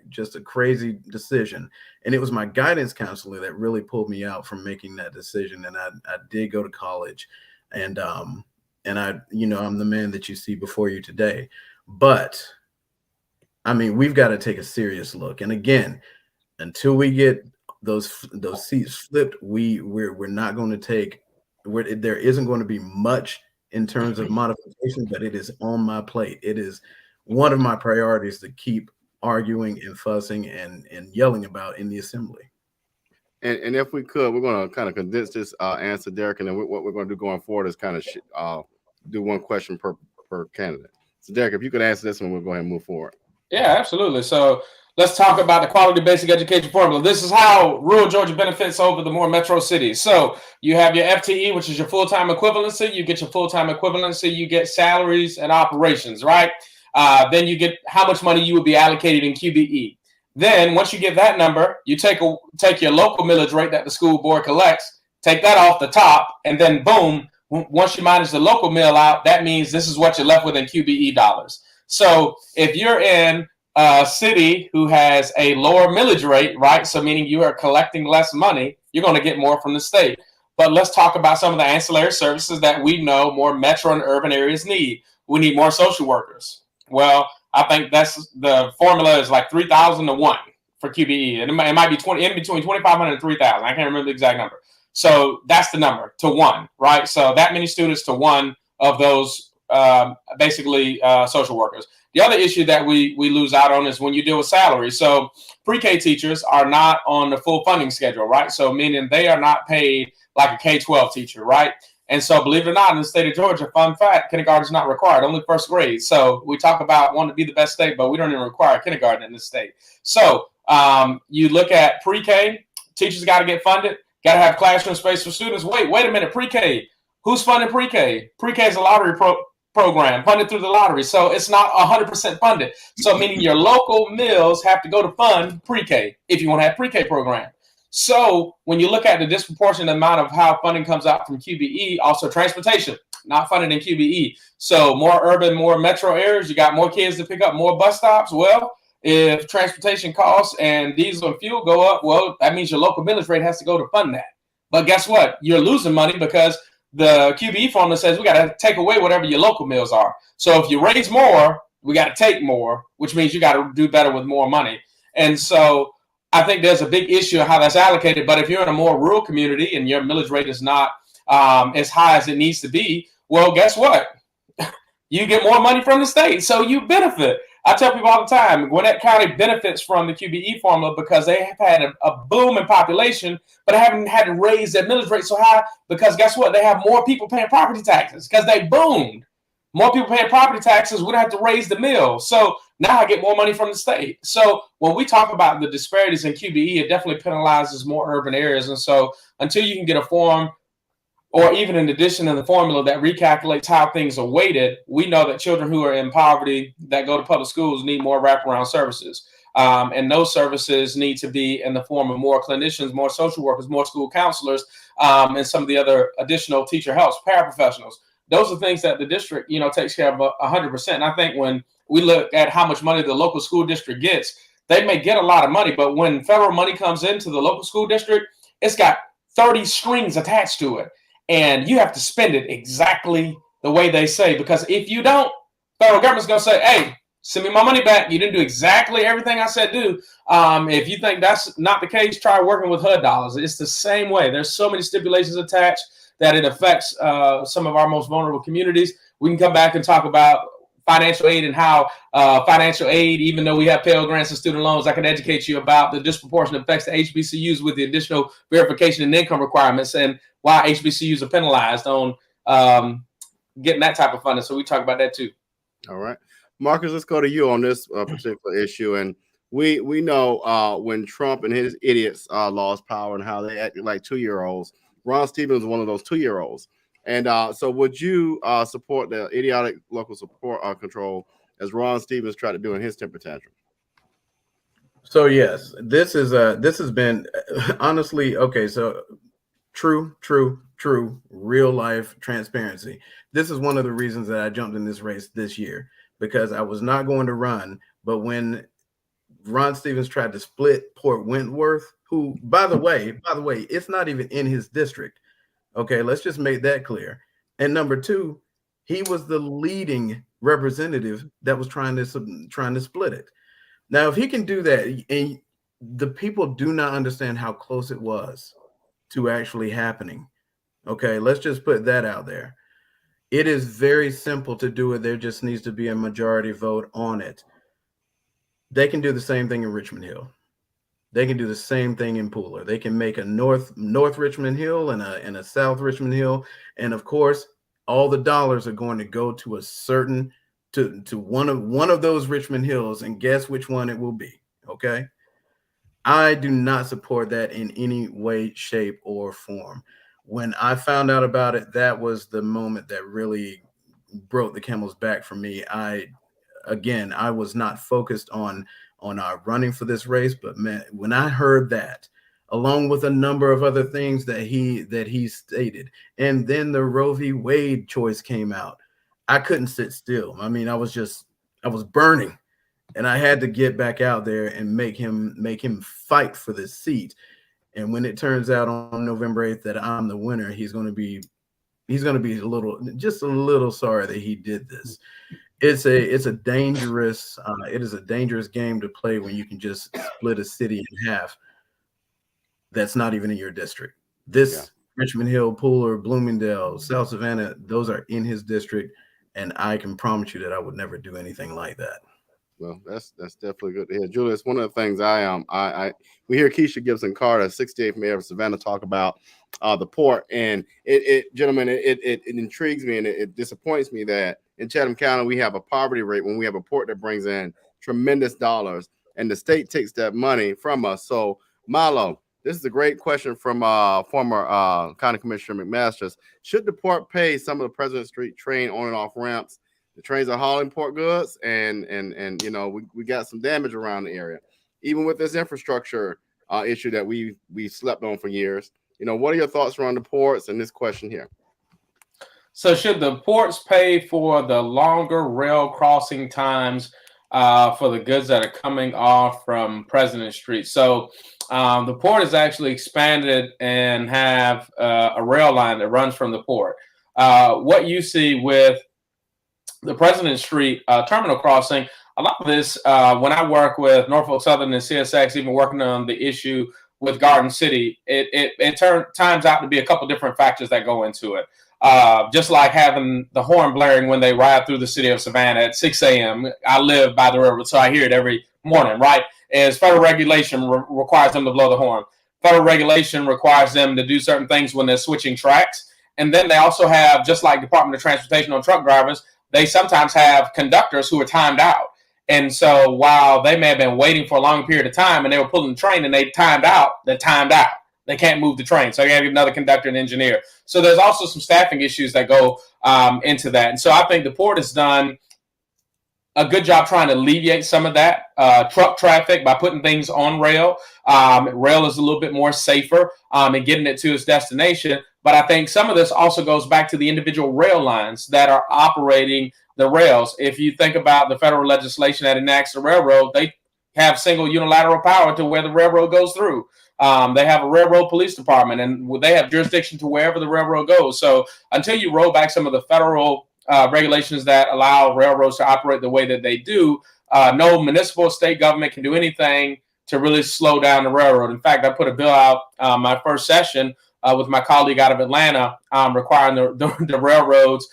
just a crazy decision. And it was my guidance counselor that really pulled me out from making that decision. And I did go to college, and I'm the man that you see before you today. But we've got to take a serious look. And again, until we get those seats flipped, we're not going to there isn't going to be much in terms of modification, but it is on my plate. It is one of my priorities to keep arguing and fussing and yelling about in the assembly. And if we could, we're going to kind of condense this answer, Derek, and then what we're going to do going forward is kind of do one question per candidate. So, Derek, if you could answer this one, we'll go ahead and move forward. Yeah, absolutely. So let's talk about the quality basic education formula. This is how rural Georgia benefits over the more metro cities. So you have your FTE, which is your full-time equivalency. You get your full-time equivalency. You get salaries and operations, right? Then you get how much money you would be allocated in QBE. Then once you get that number, you take your local millage rate that the school board collects, take that off the top, and then boom, once you minus the local mill out, that means this is what you're left with in QBE dollars. So if you're in a city who has a lower millage rate, right? So meaning you are collecting less money, you're going to get more from the state. But let's talk about some of the ancillary services that we know more metro and urban areas need. We need more social workers. Well, I think that's the formula is like 3,000 to 1 for QBE. And it might be in between 2,500 and 3,000. I can't remember the exact number. So that's the number, to 1, right? So that many students to 1 of those social workers. The other issue that we lose out on is when you deal with salaries. So pre-K teachers are not on the full funding schedule, right? So meaning they are not paid like a K-12 teacher, right? And so believe it or not, in the state of Georgia, fun fact, kindergarten is not required, only first grade. So we talk about wanting to be the best state, but we don't even require kindergarten in this state. So you look at pre-K, teachers got to get funded, got to have classroom space for students. Wait a minute, pre-K. Who's funding pre-K? Pre-K is a lottery program funded through the lottery. So it's not 100% funded. So meaning your local mills have to go to fund pre-K if you want to have pre-K program. So when you look at the disproportionate amount of how funding comes out from QBE, also transportation, not funded in QBE. So more urban, more metro areas, you got more kids to pick up, more bus stops. Well, if transportation costs and diesel and fuel go up, well, that means your local millage rate has to go to fund that. But guess what? You're losing money because the QBE formula says we got to take away whatever your local mills are. So if you raise more, we got to take more, which means you got to do better with more money. And so I think there's a big issue of how that's allocated. But if you're in a more rural community and your millage rate is not as high as it needs to be, well, guess what? You get more money from the state. So you benefit. I tell people all the time, Gwinnett County benefits from the QBE formula because they have had a boom in population, but haven't had to raise their millage rate so high because guess what? They have more people paying property taxes because they boomed. More people paying property taxes, we don't have to raise the mill. So now I get more money from the state. So when we talk about the disparities in QBE, it definitely penalizes more urban areas. And so until you can get a form or even in addition to the formula that recalculates how things are weighted, we know that children who are in poverty that go to public schools need more wraparound services. And those services need to be in the form of more clinicians, more social workers, more school counselors, and some of the other additional teacher helps, paraprofessionals. Those are things that the district, takes care of 100%. And I think when we look at how much money the local school district gets, they may get a lot of money, but when federal money comes into the local school district, it's got 30 strings attached to it. And you have to spend it exactly the way they say, because if you don't, federal government's going to say, hey, send me my money back. You didn't do exactly everything I said do. If you think that's not the case, try working with HUD dollars. It's the same way. There's so many stipulations attached that it affects some of our most vulnerable communities. We can come back and talk about financial aid and how financial aid, even though we have Pell Grants and student loans, I can educate you about the disproportionate effects to HBCUs with the additional verification and income requirements and why HBCUs are penalized on getting that type of funding. So we talk about that too. All right, Marcus, let's go to you on this particular issue. And we know when Trump and his idiots lost power and how they acted like 2-year-olds. Ron Stevens was one of those 2-year-olds. And so would you support the idiotic local support control as Ron Stevens tried to do in his temper tantrum? So yes, this has been honestly, okay, so true, real life transparency. This is one of the reasons that I jumped in this race this year, because I was not going to run, but when Ron Stevens tried to split Port Wentworth, who, by the way, it's not even in his district. Okay, let's just make that clear. And number two, he was the leading representative that was trying to split it. Now, if he can do that, and the people do not understand how close it was to actually happening. Okay, let's just put that out there. It is very simple to do it. There just needs to be a majority vote on it. They can do the same thing in Richmond Hill. They can do the same thing in Pooler. They can make a North Richmond Hill and a South Richmond Hill. And of course, all the dollars are going to go to a certain to one of those Richmond Hills, and guess which one it will be. Okay. I do not support that in any way, shape, or form. When I found out about it, that was the moment that really broke the camel's back for me. I was not focused on running for this race, but man, when I heard that, along with a number of other things that he stated, and then the Roe v. Wade choice came out, I couldn't sit still. I mean, I was burning, and I had to get back out there and make him fight for this seat. And when it turns out on November 8th that I'm the winner, he's going to be just a little sorry that he did this. It is a dangerous game to play when you can just split a city in half. That's not even in your district. Richmond Hill, Pooler, Bloomingdale, South Savannah, those are in his district. And I can promise you that I would never do anything like that. Well, that's definitely good to hear, Julius. One of the things we hear Keisha Gibson Carter, 68th mayor of Savannah, talk about the port, and it intrigues me and it disappoints me that in Chatham County we have a poverty rate when we have a port that brings in tremendous dollars, and the state takes that money from us. So, Milo, this is a great question from former County Commissioner McMasters. Should the port pay some of the President Street train on and off ramps? The trains are hauling port goods, and we got some damage around the area. Even with this infrastructure issue that we slept on for years, what are your thoughts around the ports and this question here? So should the ports pay for the longer rail crossing times for the goods that are coming off from President Street? So the port has actually expanded and have a rail line that runs from the port. What you see with the President Street terminal crossing, a lot of this, when I work with Norfolk Southern and CSX, even working on the issue with Garden City, it times out to be a couple different factors that go into it. Just like having the horn blaring when they ride through the city of Savannah at 6 a.m. I live by the river, so I hear it every morning, right? As federal regulation requires them to blow the horn. Federal regulation requires them to do certain things when they're switching tracks. And then they also have, just like Department of Transportation on truck drivers, they sometimes have conductors who are timed out. And so while they may have been waiting for a long period of time and they were pulling the train and they timed out. They can't move the train. So you have another conductor and engineer. So there's also some staffing issues that go into that. And so I think the port has done a good job trying to alleviate some of that truck traffic by putting things on rail. Rail is a little bit more safer in getting it to its destination. But I think some of this also goes back to the individual rail lines that are operating the rails. If you think about the federal legislation that enacts the railroad, they have single unilateral power to where the railroad goes through. They have a railroad police department, and they have jurisdiction to wherever the railroad goes. So until you roll back some of the federal regulations that allow railroads to operate the way that they do, no municipal or state government can do anything to really slow down the railroad. In fact, I put a bill out my first session with my colleague out of Atlanta, requiring the railroads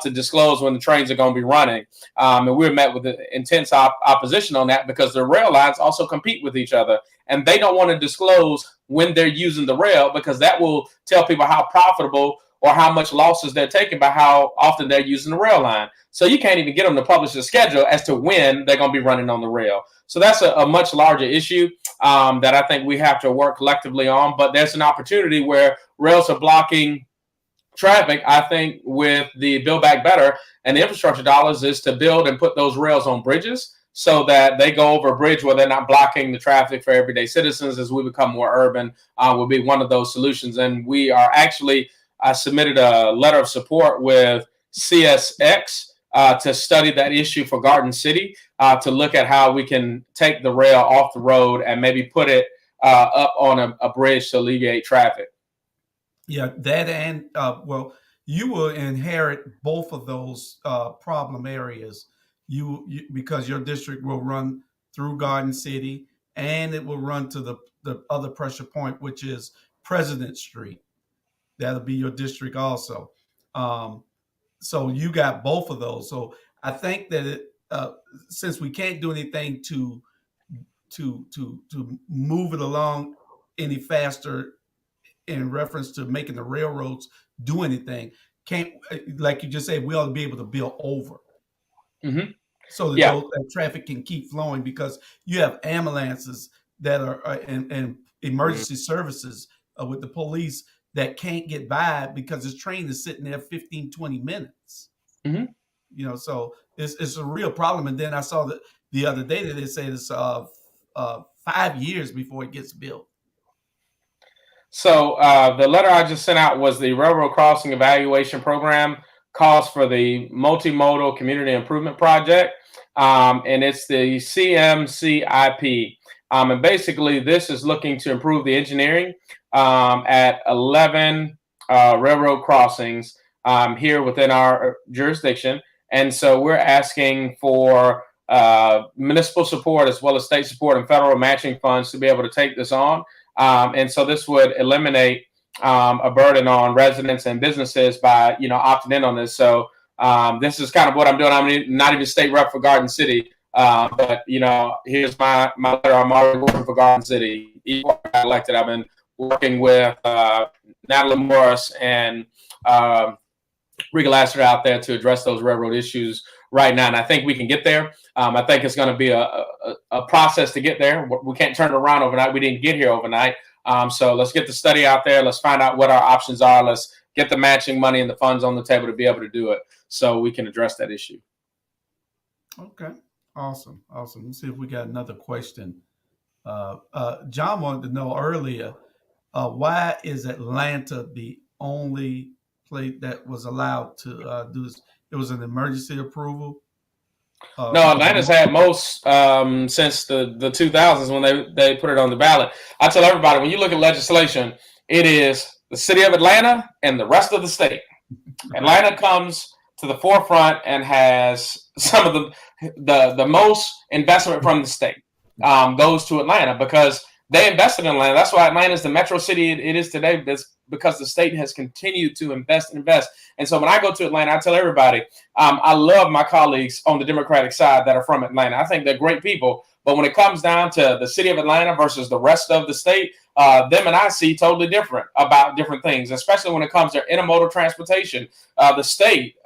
to disclose when the trains are going to be running. And we were met with intense opposition on that because the rail lines also compete with each other. And they don't want to disclose when they're using the rail because that will tell people how profitable or how much losses they're taking by how often they're using the rail line. So you can't even get them to publish a schedule as to when they're going to be running on the rail. So that's a much larger issue that I think we have to work collectively on. But there's an opportunity where rails are blocking traffic, I think, with the Build Back Better and the infrastructure dollars is to build and put those rails on bridges so that they go over a bridge where they're not blocking the traffic for everyday citizens as we become more urban will be one of those solutions. And we are actually, I submitted a letter of support with CSX to study that issue for Garden City, to look at how we can take the rail off the road and maybe put it up on a bridge to alleviate traffic. Yeah, that and well, you will inherit both of those problem areas. You because your district will run through Garden City and it will run to the other pressure point, which is President Street. That'll be your district also. So you got both of those. So I think that since we can't do anything to move it along any faster in reference to making the railroads do anything, can't, like you just said, we ought to be able to build over. Mm-hmm. So that, that traffic can keep flowing, because you have ambulances that are and emergency services with the police that can't get by because this train is sitting there 15, 20 minutes. Mm-hmm. You know, so it's a real problem. And then I saw that the other day that they said it's 5 years before it gets built. So the letter I just sent out was the Railroad Crossing Evaluation Program cost for the Multimodal Community Improvement Project, and it's the CMCIP. And basically, this is looking to improve the engineering at 11 railroad crossings here within our jurisdiction. And so we're asking for municipal support as well as state support and federal matching funds to be able to take this on. And so this would eliminate a burden on residents and businesses by, opting in on this. So this is kind of what I'm doing. I'm not even state rep for Garden City, but, here's my letter. I'm already working for Garden City. Even when I got elected, I've been working with Natalie Morris and Riga Lasser out there to address those railroad issues right now. And I think we can get there. I think it's going to be a process to get there. We can't turn it around overnight. We didn't get here overnight. So let's get the study out there. Let's find out what our options are. Let's get the matching money and the funds on the table to be able to do it so we can address that issue. Okay. Awesome. Let's see if we got another question. John wanted to know earlier, why is Atlanta the only place that was allowed to do this? It was an emergency approval. No, Atlanta's had most since the 2000s when they put it on the ballot. I tell everybody, when you look at legislation, it is the city of Atlanta and the rest of the state. Atlanta comes to the forefront and has some of the most investment from the state goes to Atlanta because they invested in Atlanta. That's why Atlanta is the metro city it is today. That's because the state has continued to invest. And so when I go to Atlanta, I tell everybody, I love my colleagues on the Democratic side that are from Atlanta. I think they're great people. But when it comes down to the city of Atlanta versus the rest of the state, them and I see totally different about different things, especially when it comes to intermodal transportation. The state,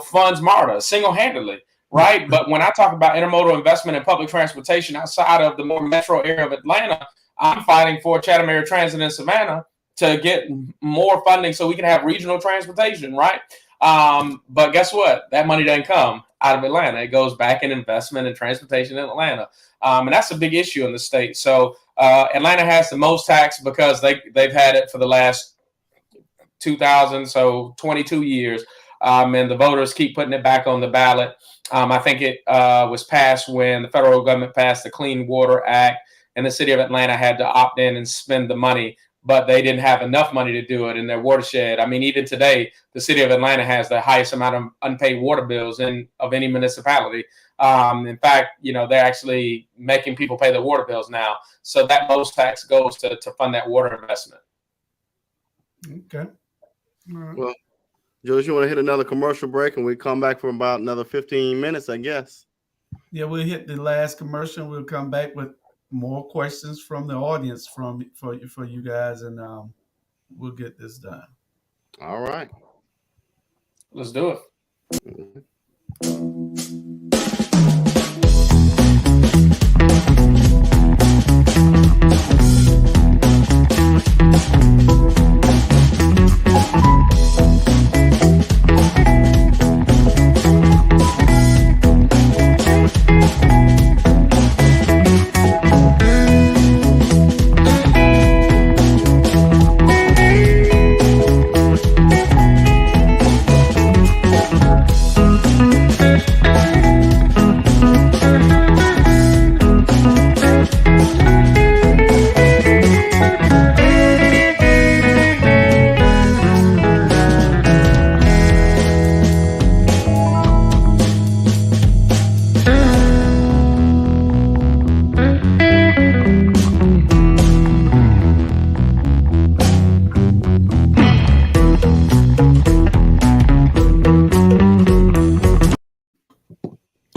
funds MARTA single-handedly. Right. But when I talk about intermodal investment in public transportation outside of the more metro area of Atlanta, I'm fighting for Chatham Area Transit in Savannah to get more funding so we can have regional transportation. Right. But guess what? That money doesn't come out of Atlanta. It goes back in investment and transportation in Atlanta. And that's a big issue in the state. So Atlanta has the most tax because they've had it for the last 22 years. And the voters keep putting it back on the ballot. I think it was passed when the federal government passed the Clean Water Act, and the city of Atlanta had to opt in and spend the money, but they didn't have enough money to do it in their watershed. I mean, even today, the city of Atlanta has the highest amount of unpaid water bills of any municipality. In fact, they're actually making people pay their water bills now. So that most tax goes to fund that water investment. Okay. All right. Well, Jules, you want to hit another commercial break and we come back for about another 15 minutes, I guess. Yeah, we'll hit the last commercial. We'll come back with more questions from the audience for you guys, and we'll get this done. All right. Let's do it.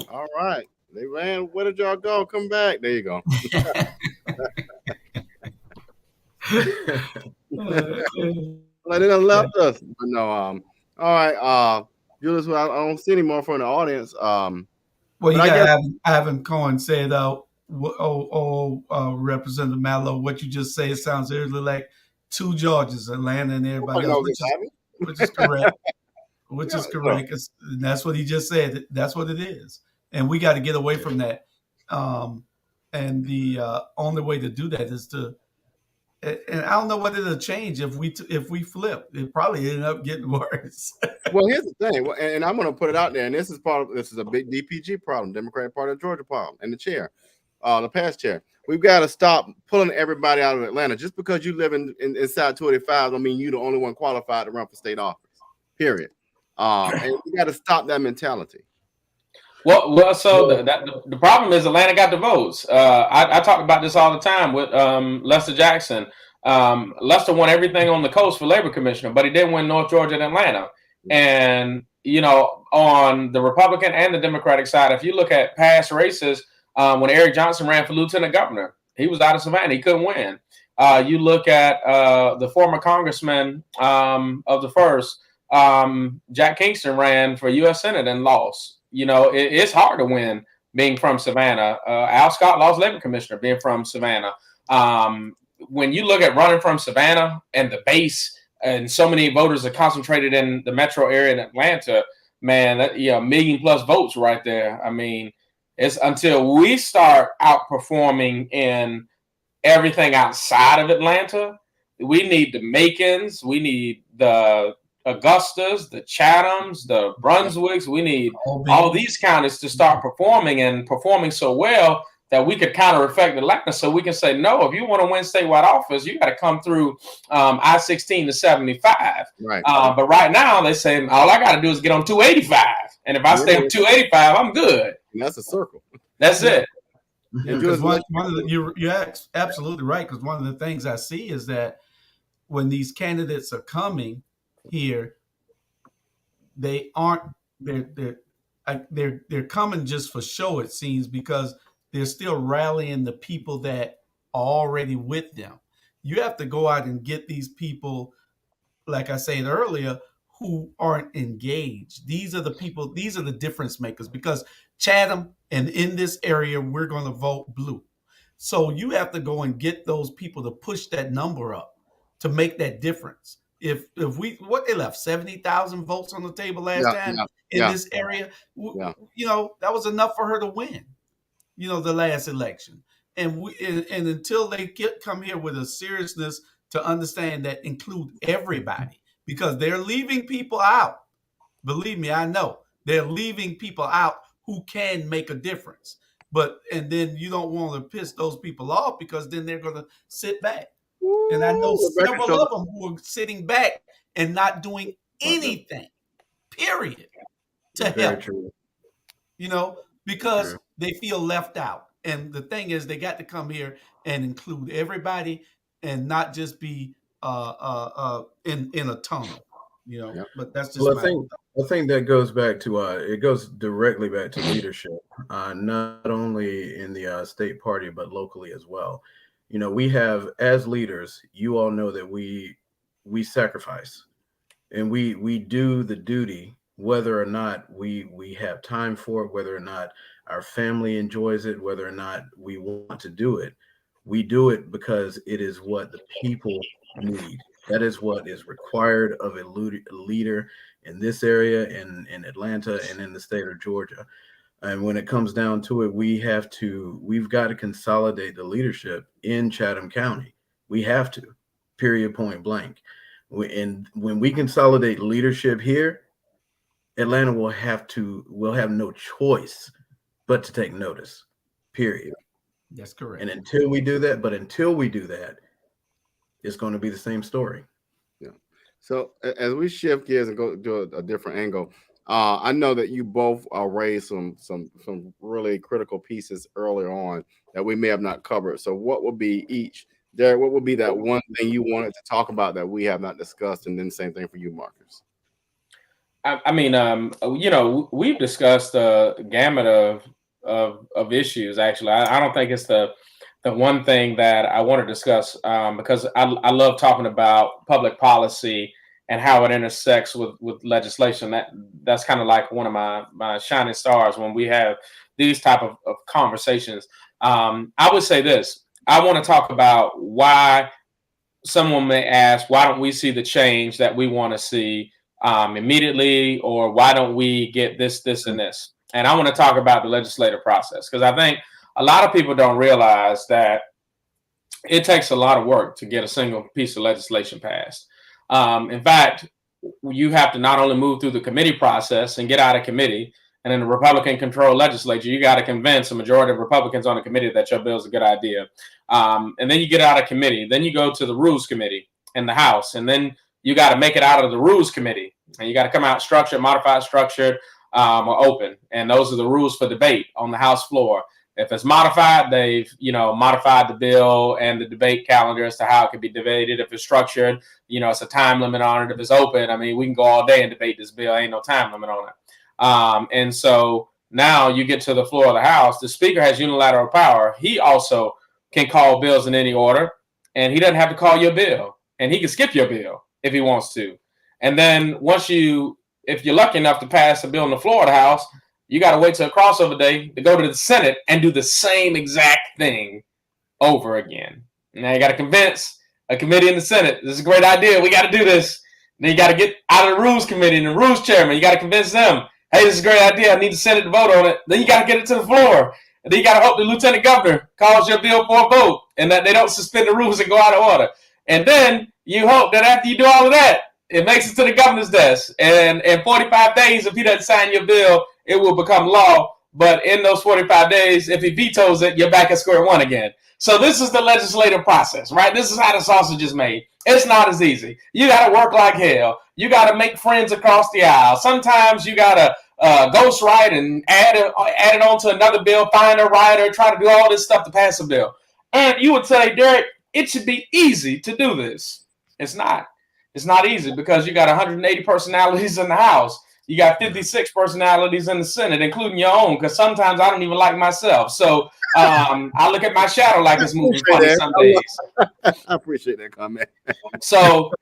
All right. They ran. Where did y'all go? Come back. There you go. Well, they done left us. But no. All right. Julius, I don't see any more from the audience. Well, you got Ivan Cohen said, Representative Mallow, what you just said sounds like two Georgias, Atlanta and everybody else, which is correct. Which is correct. And that's what he just said. That's what it is. And we got to get away from that. And the only way to do that is to, and I don't know what it'll change if we flip. It probably ended up getting worse. Well, here's the thing, and I'm going to put it out there, and this is a big DPG problem, Democratic Party of Georgia problem, and the chair, the past chair. We've got to stop pulling everybody out of Atlanta. Just because you live inside 285 don't mean you're the only one qualified to run for state office, period. And we got to stop that mentality. Well, so the problem is Atlanta got the votes. I talk about this all the time with Lester Jackson. Lester won everything on the coast for labor commissioner, but he didn't win North Georgia and Atlanta. And, on the Republican and the Democratic side, if you look at past races, when Eric Johnson ran for lieutenant governor, he was out of Savannah. He couldn't win. You look at the former congressman of the first, Jack Kingston ran for U.S. Senate and lost. It's hard to win being from Savannah. Al Scott lost labor commissioner being from Savannah. When you look at running from Savannah and the base, and so many voters are concentrated in the metro area in Atlanta, man, that, million plus votes right there. I mean, it's until we start outperforming in everything outside of Atlanta. We need the Macons, we need the Augustas, the Chathams, the Brunswicks. We need all these counties to start performing so well that we could counter effect Atlanta, so we can say, no, if you want to win statewide office, you got to come through I-16 to 75. Right. But right now they say all I got to do is get on 285, and if I stay on 285, I'm good. And that's a circle. That's it. Because you're absolutely right. Because one of the things I see is that when these candidates are coming here, they're coming just for show, it seems, because they're still rallying the people that are already with them. You have to go out and get these people, like I said earlier, who aren't engaged. These are the people, these are the difference makers, because Chatham and in this area, we're going to vote blue. So you have to go and get those people to push that number up to make that difference. If they left 70,000 votes on the table last time in this area, that was enough for her to win, the last election. And until they come here with a seriousness to understand that include everybody, because they're leaving people out. Believe me, I know they're leaving people out who can make a difference. And then you don't want to piss those people off, because then they're going to sit back. And I know several of them who are sitting back and not doing anything, period, to help, because they feel left out. And the thing is, they got to come here and include everybody and not just be in a tunnel, But that's just I think that goes back to it goes directly back to leadership, not only in the state party but locally as well. We have, as leaders, you all know that we sacrifice. and we do the duty, whether or not we have time for it, whether or not our family enjoys it, whether or not we want to do it. We do it because it is what the people need. That is what is required of a leader in this area, in Atlanta, and in the state of Georgia. And when it comes down to it, we've got to consolidate the leadership in Chatham County. We have to, period, point blank. And when we consolidate leadership here, Atlanta will have no choice but to take notice, period. That's correct. And until we do that, it's going to be the same story. Yeah. So as we shift gears and go do a different angle, I know that you both raised some really critical pieces earlier on that we may have not covered. So what would be each? Derek, what would be that one thing you wanted to talk about that we have not discussed? And then same thing for you, Marcus. I mean, you know, we've discussed a gamut of issues. Actually, I don't think it's the one thing that I want to discuss because I love talking about public policy and how it intersects with legislation. That's kind of like one of my shining stars when we have these type of conversations. I would say this. I want to talk about why someone may ask, why don't we see the change that we want to see immediately, or why don't we get this, and this? And I want to talk about the legislative process, because I think a lot of people don't realize that it takes a lot of work to get a single piece of legislation passed. In fact, you have to not only move through the committee process and get out of committee, and in the Republican-controlled legislature, you got to convince a majority of Republicans on the committee that your bill is a good idea. And then you get out of committee. Then you go to the Rules Committee in the House. And then you got to make it out of the Rules Committee. And you got to come out structured, modified, structured, or open. And those are the rules for debate on the House floor. If it's modified, they've modified the bill and the debate calendar as to how it can be debated. If it's structured, it's a time limit on it. If it's open, I mean, we can go all day and debate this bill. Ain't no time limit on it. And so now you get to the floor of the House. The Speaker has unilateral power. He also can call bills in any order, and he doesn't have to call your bill, and he can skip your bill if he wants to. And then if you're lucky enough to pass a bill on the floor of the House, you got to wait till a crossover day to go to the Senate and do the same exact thing over again. Now you got to convince a committee in the Senate, this is a great idea, we got to do this. Then you got to get out of the Rules Committee and the Rules Chairman, you got to convince them, hey, this is a great idea, I need the Senate to vote on it. Then you got to get it to the floor. And then you got to hope the Lieutenant Governor calls your bill for a vote and that they don't suspend the rules and go out of order. And then you hope that after you do all of that, it makes it to the governor's desk. And in 45 days, if he doesn't sign your bill, it will become law. But in those 45 days, if he vetoes it, you're back at square one again. So this is the legislative process, right? This is how the sausage is made. It's not as easy. You got to work like hell. You got to make friends across the aisle. Sometimes you got to ghostwrite and add it on to another bill, find a writer, try to do all this stuff to pass a bill. And you would say, Derek, it should be easy to do this. It's not. It's not easy because you got 180 personalities in the House. You got 56 personalities in the Senate, including your own, because sometimes I don't even like myself. So I look at my shadow like it's moving funny some days. I appreciate that comment. So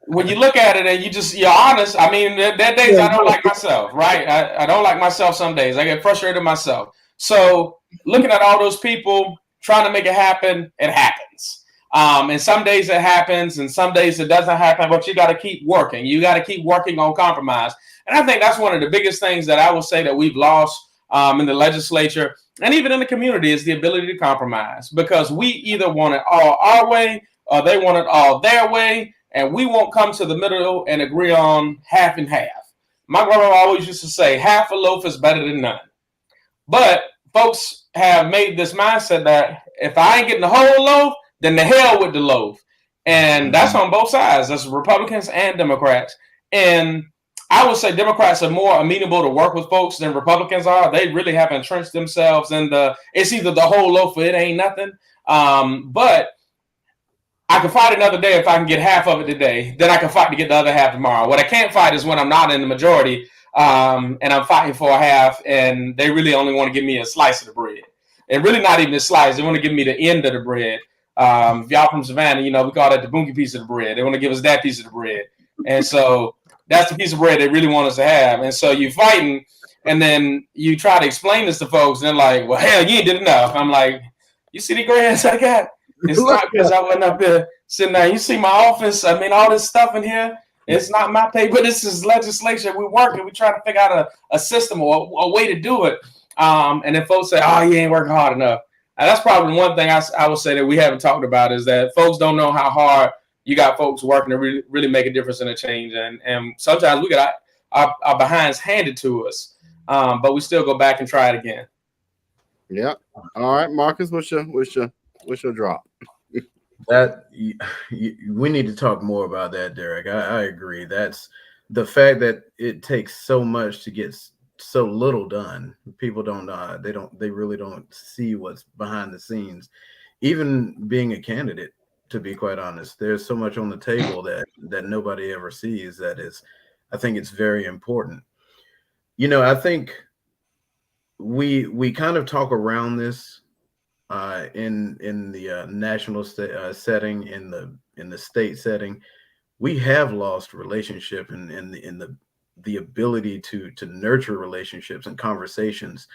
when you look at it and you're honest, I mean, there are days I don't like myself, right? I don't like myself some days. I get frustrated myself. So looking at all those people trying to make it happen, it happens. And some days it happens and some days it doesn't happen, but you got to keep working. You got to keep working on compromise. And I think that's one of the biggest things that I will say that we've lost in the legislature and even in the community is the ability to compromise, because we either want it all our way or they want it all their way. And we won't come to the middle and agree on half and half. My grandma always used to say, half a loaf is better than none. But folks have made this mindset that if I ain't getting the whole loaf, then the hell with the loaf. And that's on both sides. That's Republicans and Democrats. And I would say Democrats are more amenable to work with folks than Republicans are. They really have entrenched themselves in it's either the whole loaf or it ain't nothing. But I can fight another day if I can get half of it today. Then I can fight to get the other half tomorrow. What I can't fight is when I'm not in the majority and I'm fighting for a half and they really only want to give me a slice of the bread. And really not even a slice. They want to give me the end of the bread. If y'all from Savannah, we call that the bunkie piece of the bread. They want to give us that piece of the bread. And so that's the piece of bread they really want us to have. And so you fighting, and then you try to explain this to folks, and they're like, well, hell, you ain't did enough. I'm like, you see the grants I got? It's not because I wasn't up there sitting there. You see my office? I mean, all this stuff in here. It's not my paper. This is legislation. We're working. We're trying to figure out a system or a way to do it. And then folks say, oh, you ain't working hard enough. And that's probably one thing I would say that we haven't talked about is that folks don't know how hard you got folks working to really make a difference and a change. And sometimes we got our behinds handed to us, but we still go back and try it again. Yeah. All right, Marcus, what's your drop? That we need to talk more about that, Derek. I agree. That's the fact that it takes so much to get so little done. People don't they really don't see what's behind the scenes. Even being a candidate, to be quite honest, there's so much on the table that nobody ever sees. I think it's very important. I think we kind of talk around this in the national setting, in the state setting. We have lost relationship in the ability to nurture relationships and conversations,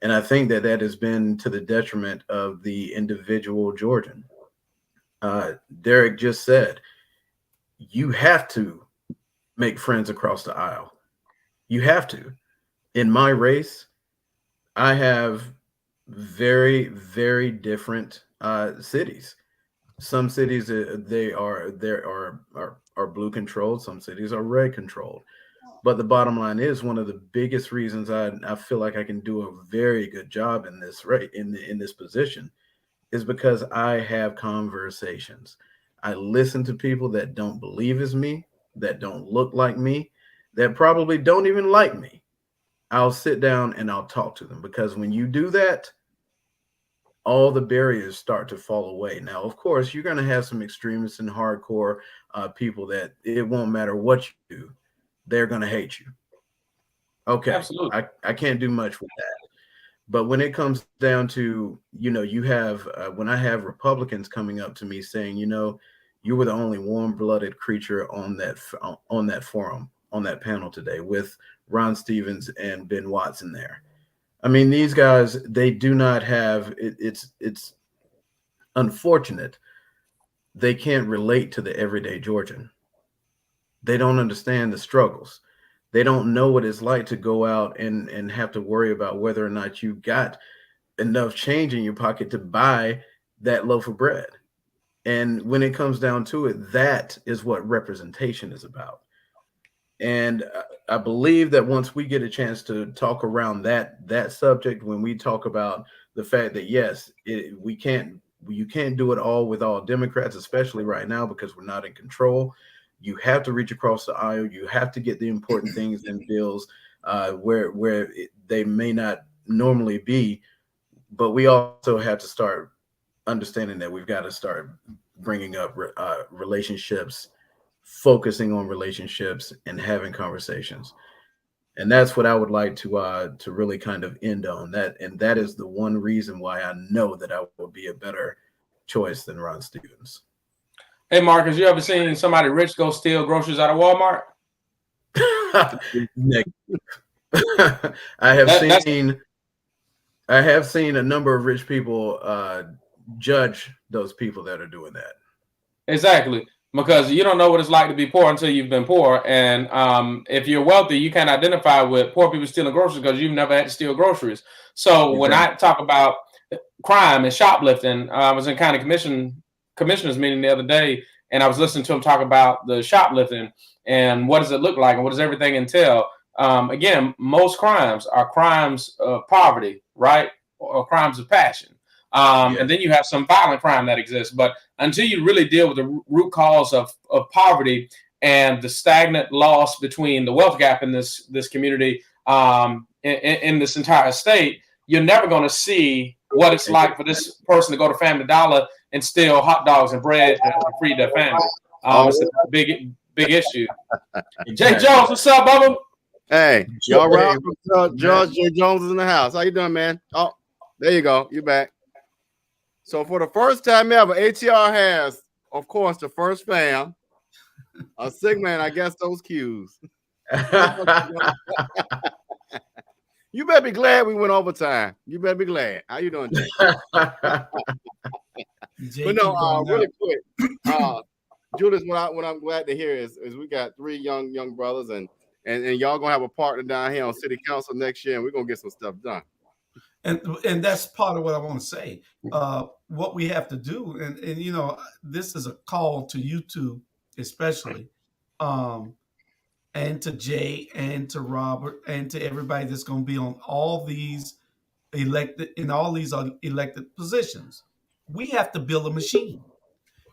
and I think that has been to the detriment of the individual Georgian. Derek just said, you have to make friends across the aisle. You have to. In my race, I have very, very different cities. Some cities there are blue controlled. Some cities are red controlled. But the bottom line is, one of the biggest reasons I feel like I can do a very good job in this in this position is because I have conversations. I listen to people that don't believe as me, that don't look like me, that probably don't even like me. I'll sit down and I'll talk to them, because when you do that, all the barriers start to fall away. Now, of course, you're going to have some extremists and hardcore people that it won't matter what you do, they're going to hate you. Okay, absolutely. I can't do much with that. But when it comes down to, you have when I have Republicans coming up to me saying, you were the only warm-blooded creature on that forum, on that panel today with Ron Stevens and Ben Watson there. I mean, these guys, they do not have it's unfortunate they can't relate to the everyday Georgian. They don't understand the struggles. They don't know what it's like to go out and have to worry about whether or not you got enough change in your pocket to buy that loaf of bread. And when it comes down to it, that is what representation is about. And I believe that once we get a chance to talk around that subject, when we talk about the fact that, yes, you can't do it all with all Democrats, especially right now, because we're not in control. You have to reach across the aisle. You have to get the important things in bills where they may not normally be. But we also have to start understanding that we've got to start bringing up relationships, focusing on relationships, and having conversations. And that's what I would like to really kind of end on that. And that is the one reason why I know that I will be a better choice than Ron Stevens. Hey, Marcus, you ever seen somebody rich go steal groceries out of Walmart? I have seen a number of rich people judge those people that are doing that. Exactly, because you don't know what it's like to be poor until you've been poor. And if you're wealthy, you can't identify with poor people stealing groceries because you've never had to steal groceries. So when I talk about crime and shoplifting, I was in county commissioners meeting the other day, and I was listening to him talk about the shoplifting and what does it look like and what does everything entail. Again, most crimes are crimes of poverty, right? Or crimes of passion. And then you have some violent crime that exists. But until you really deal with the root cause of poverty and the stagnant loss between the wealth gap in this community, in this entire state, you're never going to see what it's like for this person to go to Family Dollar and steal hot dogs and bread to feed their family. It's a big issue. Jay Jones, what's up, Bubba? Hey, y'all right? George J. Jones is in the house. How you doing, man? Oh, there you go. You're back. So for the first time ever, ATR has, of course, the first fam, a Sigma, and I guess those cues. You better be glad we went overtime. You better be glad. How you doing, Jay? But no, really quick, Julius, what I'm glad to hear is we got 3 young brothers, and y'all gonna have a partner down here on City Council next year, and we're gonna get some stuff done. And that's part of what I want to say. What we have to do, and you know, this is a call to you two, especially, and to Jay and to Robert and to everybody that's going to be on all these elected positions. We have to build a machine.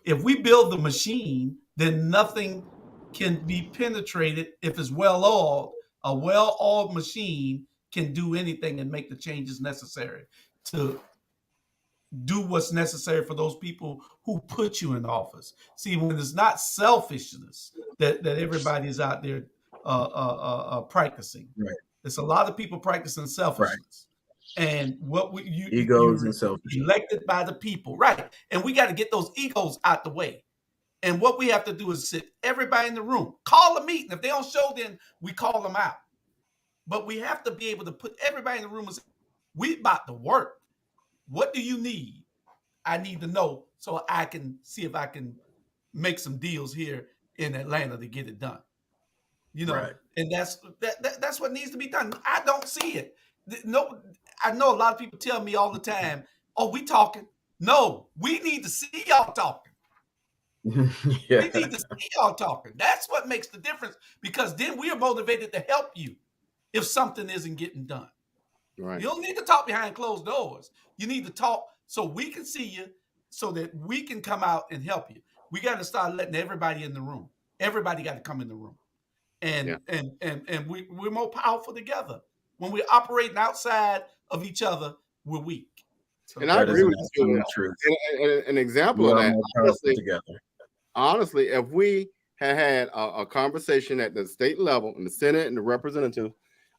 If we build the machine, then nothing can be penetrated. If it's well-oiled, a well-oiled machine can do anything and make the changes necessary to do what's necessary for those people who put you in office. See, when it's not selfishness that everybody is out there practicing. Right. There's a lot of people practicing selfishness. Right. And what egos and selfishness. Elected by the people, right? And we got to get those egos out the way. And what we have to do is sit everybody in the room, call a meeting. If they don't show, then we call them out. But we have to be able to put everybody in the room and say, we about to work. What do you need? I need to know so I can see if I can make some deals here in Atlanta to get it done. You know, right. And that's what needs to be done. I don't see it. No, I know a lot of people tell me all the time, "Oh, we talking." No, we need to see y'all talking. Yeah. We need to see y'all talking. That's what makes the difference, because then we are motivated to help you if something isn't getting done. Right. You don't need to talk behind closed doors. You need to talk so we can see you, so that we can come out and help you. We got to start letting everybody in the room. Everybody got to come in the room. And we're more powerful together. When we're operating outside of each other, we're weak. So and I agree with you. An example of that, honestly, if we had a conversation at the state level, in the Senate and the representative,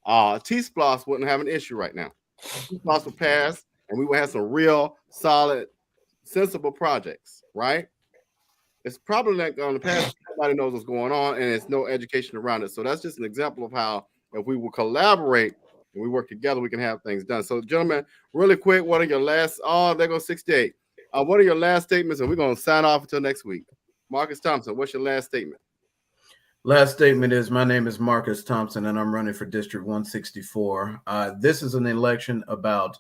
T-SPLOS wouldn't have an issue right now. T-SPLOS would pass, and we would have some real, solid, sensible projects, right? It's probably not going to pass. Everybody knows what's going on, and there's no education around it. So that's just an example of how, if we will collaborate and we work together, we can have things done. So, gentlemen, really quick, what are your last? Oh, there goes 68. What are your last statements? And we're going to sign off until next week. Marcus Thompson, what's your last statement? Last statement is, my name is Marcus Thompson, and I'm running for District 164. This is an election about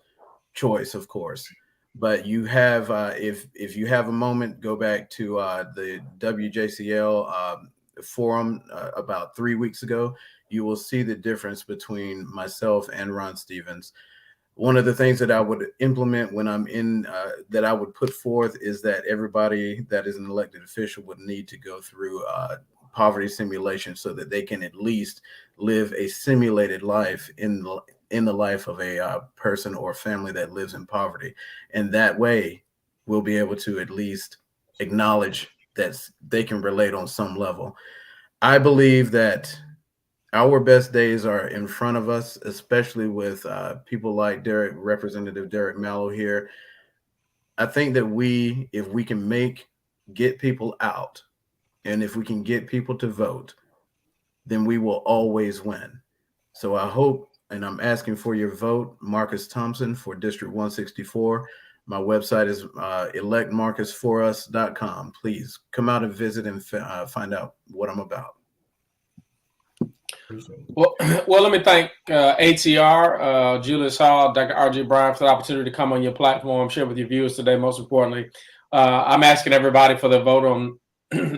choice, of course. But you have, if you have a moment, go back to the WJCL forum about 3 weeks ago. You will see the difference between myself and Ron Stevens. One of the things that I would implement when I'm in, that I would put forth, is that everybody that is an elected official would need to go through poverty simulation, so that they can at least live a simulated life in the life of a person or family that lives in poverty. And that way we'll be able to at least acknowledge that they can relate on some level. I believe that our best days are in front of us, especially with people like Representative Derek Mallow here. I think that if we can get people out, and if we can get people to vote, then we will always win. So I hope, and I'm asking for your vote, Marcus Thompson for District 164. My website is electmarcusforus.com. Please come out and visit and find out what I'm about. Well, let me thank ATR, Julius Hall, Dr. R.J. Bryan for the opportunity to come on your platform, share with your viewers today. Most importantly, I'm asking everybody for their vote on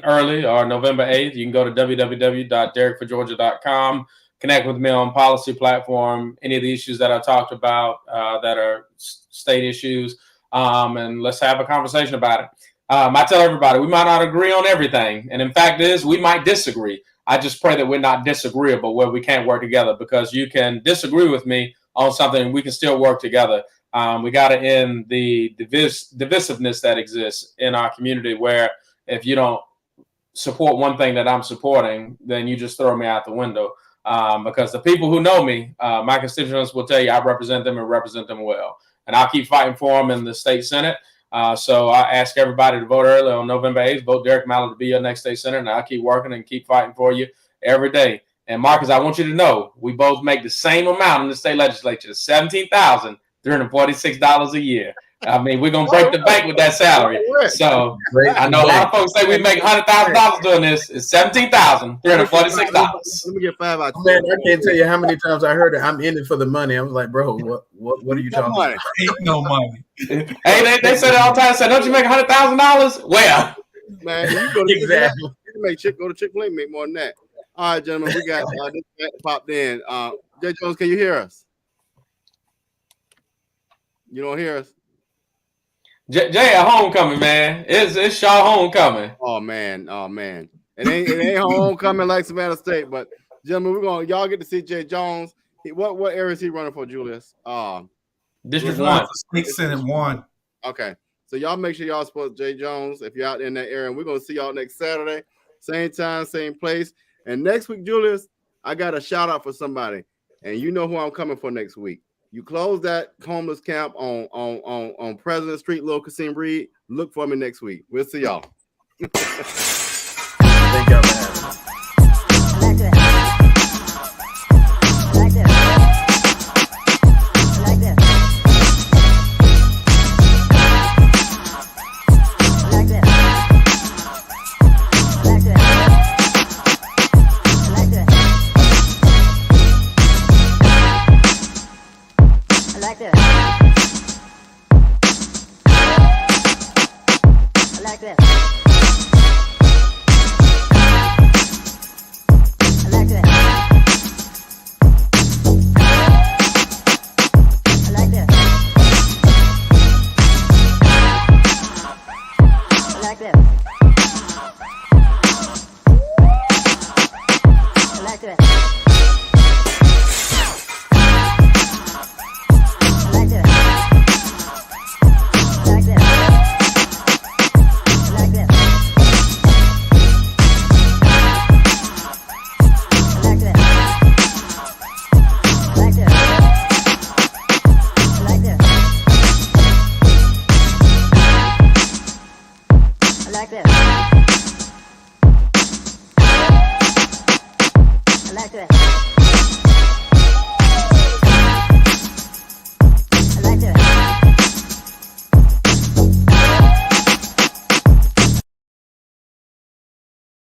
early, or November 8th. You can go to www.derekforgeorgia.com. Connect with me on policy platform, any of the issues that I talked about that are state issues, and let's have a conversation about it. I tell everybody, we might not agree on everything, and in fact we might disagree. I just pray that we're not disagreeable where we can't work together, because you can disagree with me on something and we can still work together. We got to end the divisiveness that exists in our community, where if you don't support one thing that I'm supporting, then you just throw me out the window. Because the people who know me, my constituents will tell you I represent them and represent them well. And I'll keep fighting for them in the state Senate. So I ask everybody to vote early on November 8th. Vote Derek Mallow to be your next state senator. And I'll keep working and keep fighting for you every day. And Marcus, I want you to know, we both make the same amount in the state legislature, $17,346 a year. I mean, we're going to break the bank with that salary. So I know a lot of folks say we make $100,000 doing this. It's $17,346. Let me get 5 out. Man, I can't tell you how many times I heard it. I'm in it for the money. I was like, bro, what are you talking about? Ain't no money. Hey, they said it all the time. Say, don't you make $100,000? Well, man, you go to Exactly. go to Chick-fil-A, make more than that. All right, gentlemen, we got this chat popped in. Jay Jones, can you hear us? You don't hear us? Jay at homecoming, man. It's Shaw homecoming. Oh man. It ain't homecoming like Savannah State, but gentlemen, y'all get to see Jay Jones. What area is he running for, Julius? District 1. State Senate 1. Okay. So y'all make sure y'all support Jay Jones if you're out in that area. And we're gonna see y'all next Saturday, same time, same place. And next week, Julius, I got a shout out for somebody, and you know who I'm coming for next week. You close that homeless camp on President Street, Little Cassim Reed. Look for me next week. We'll see y'all. Thank y'all for having me. I like that.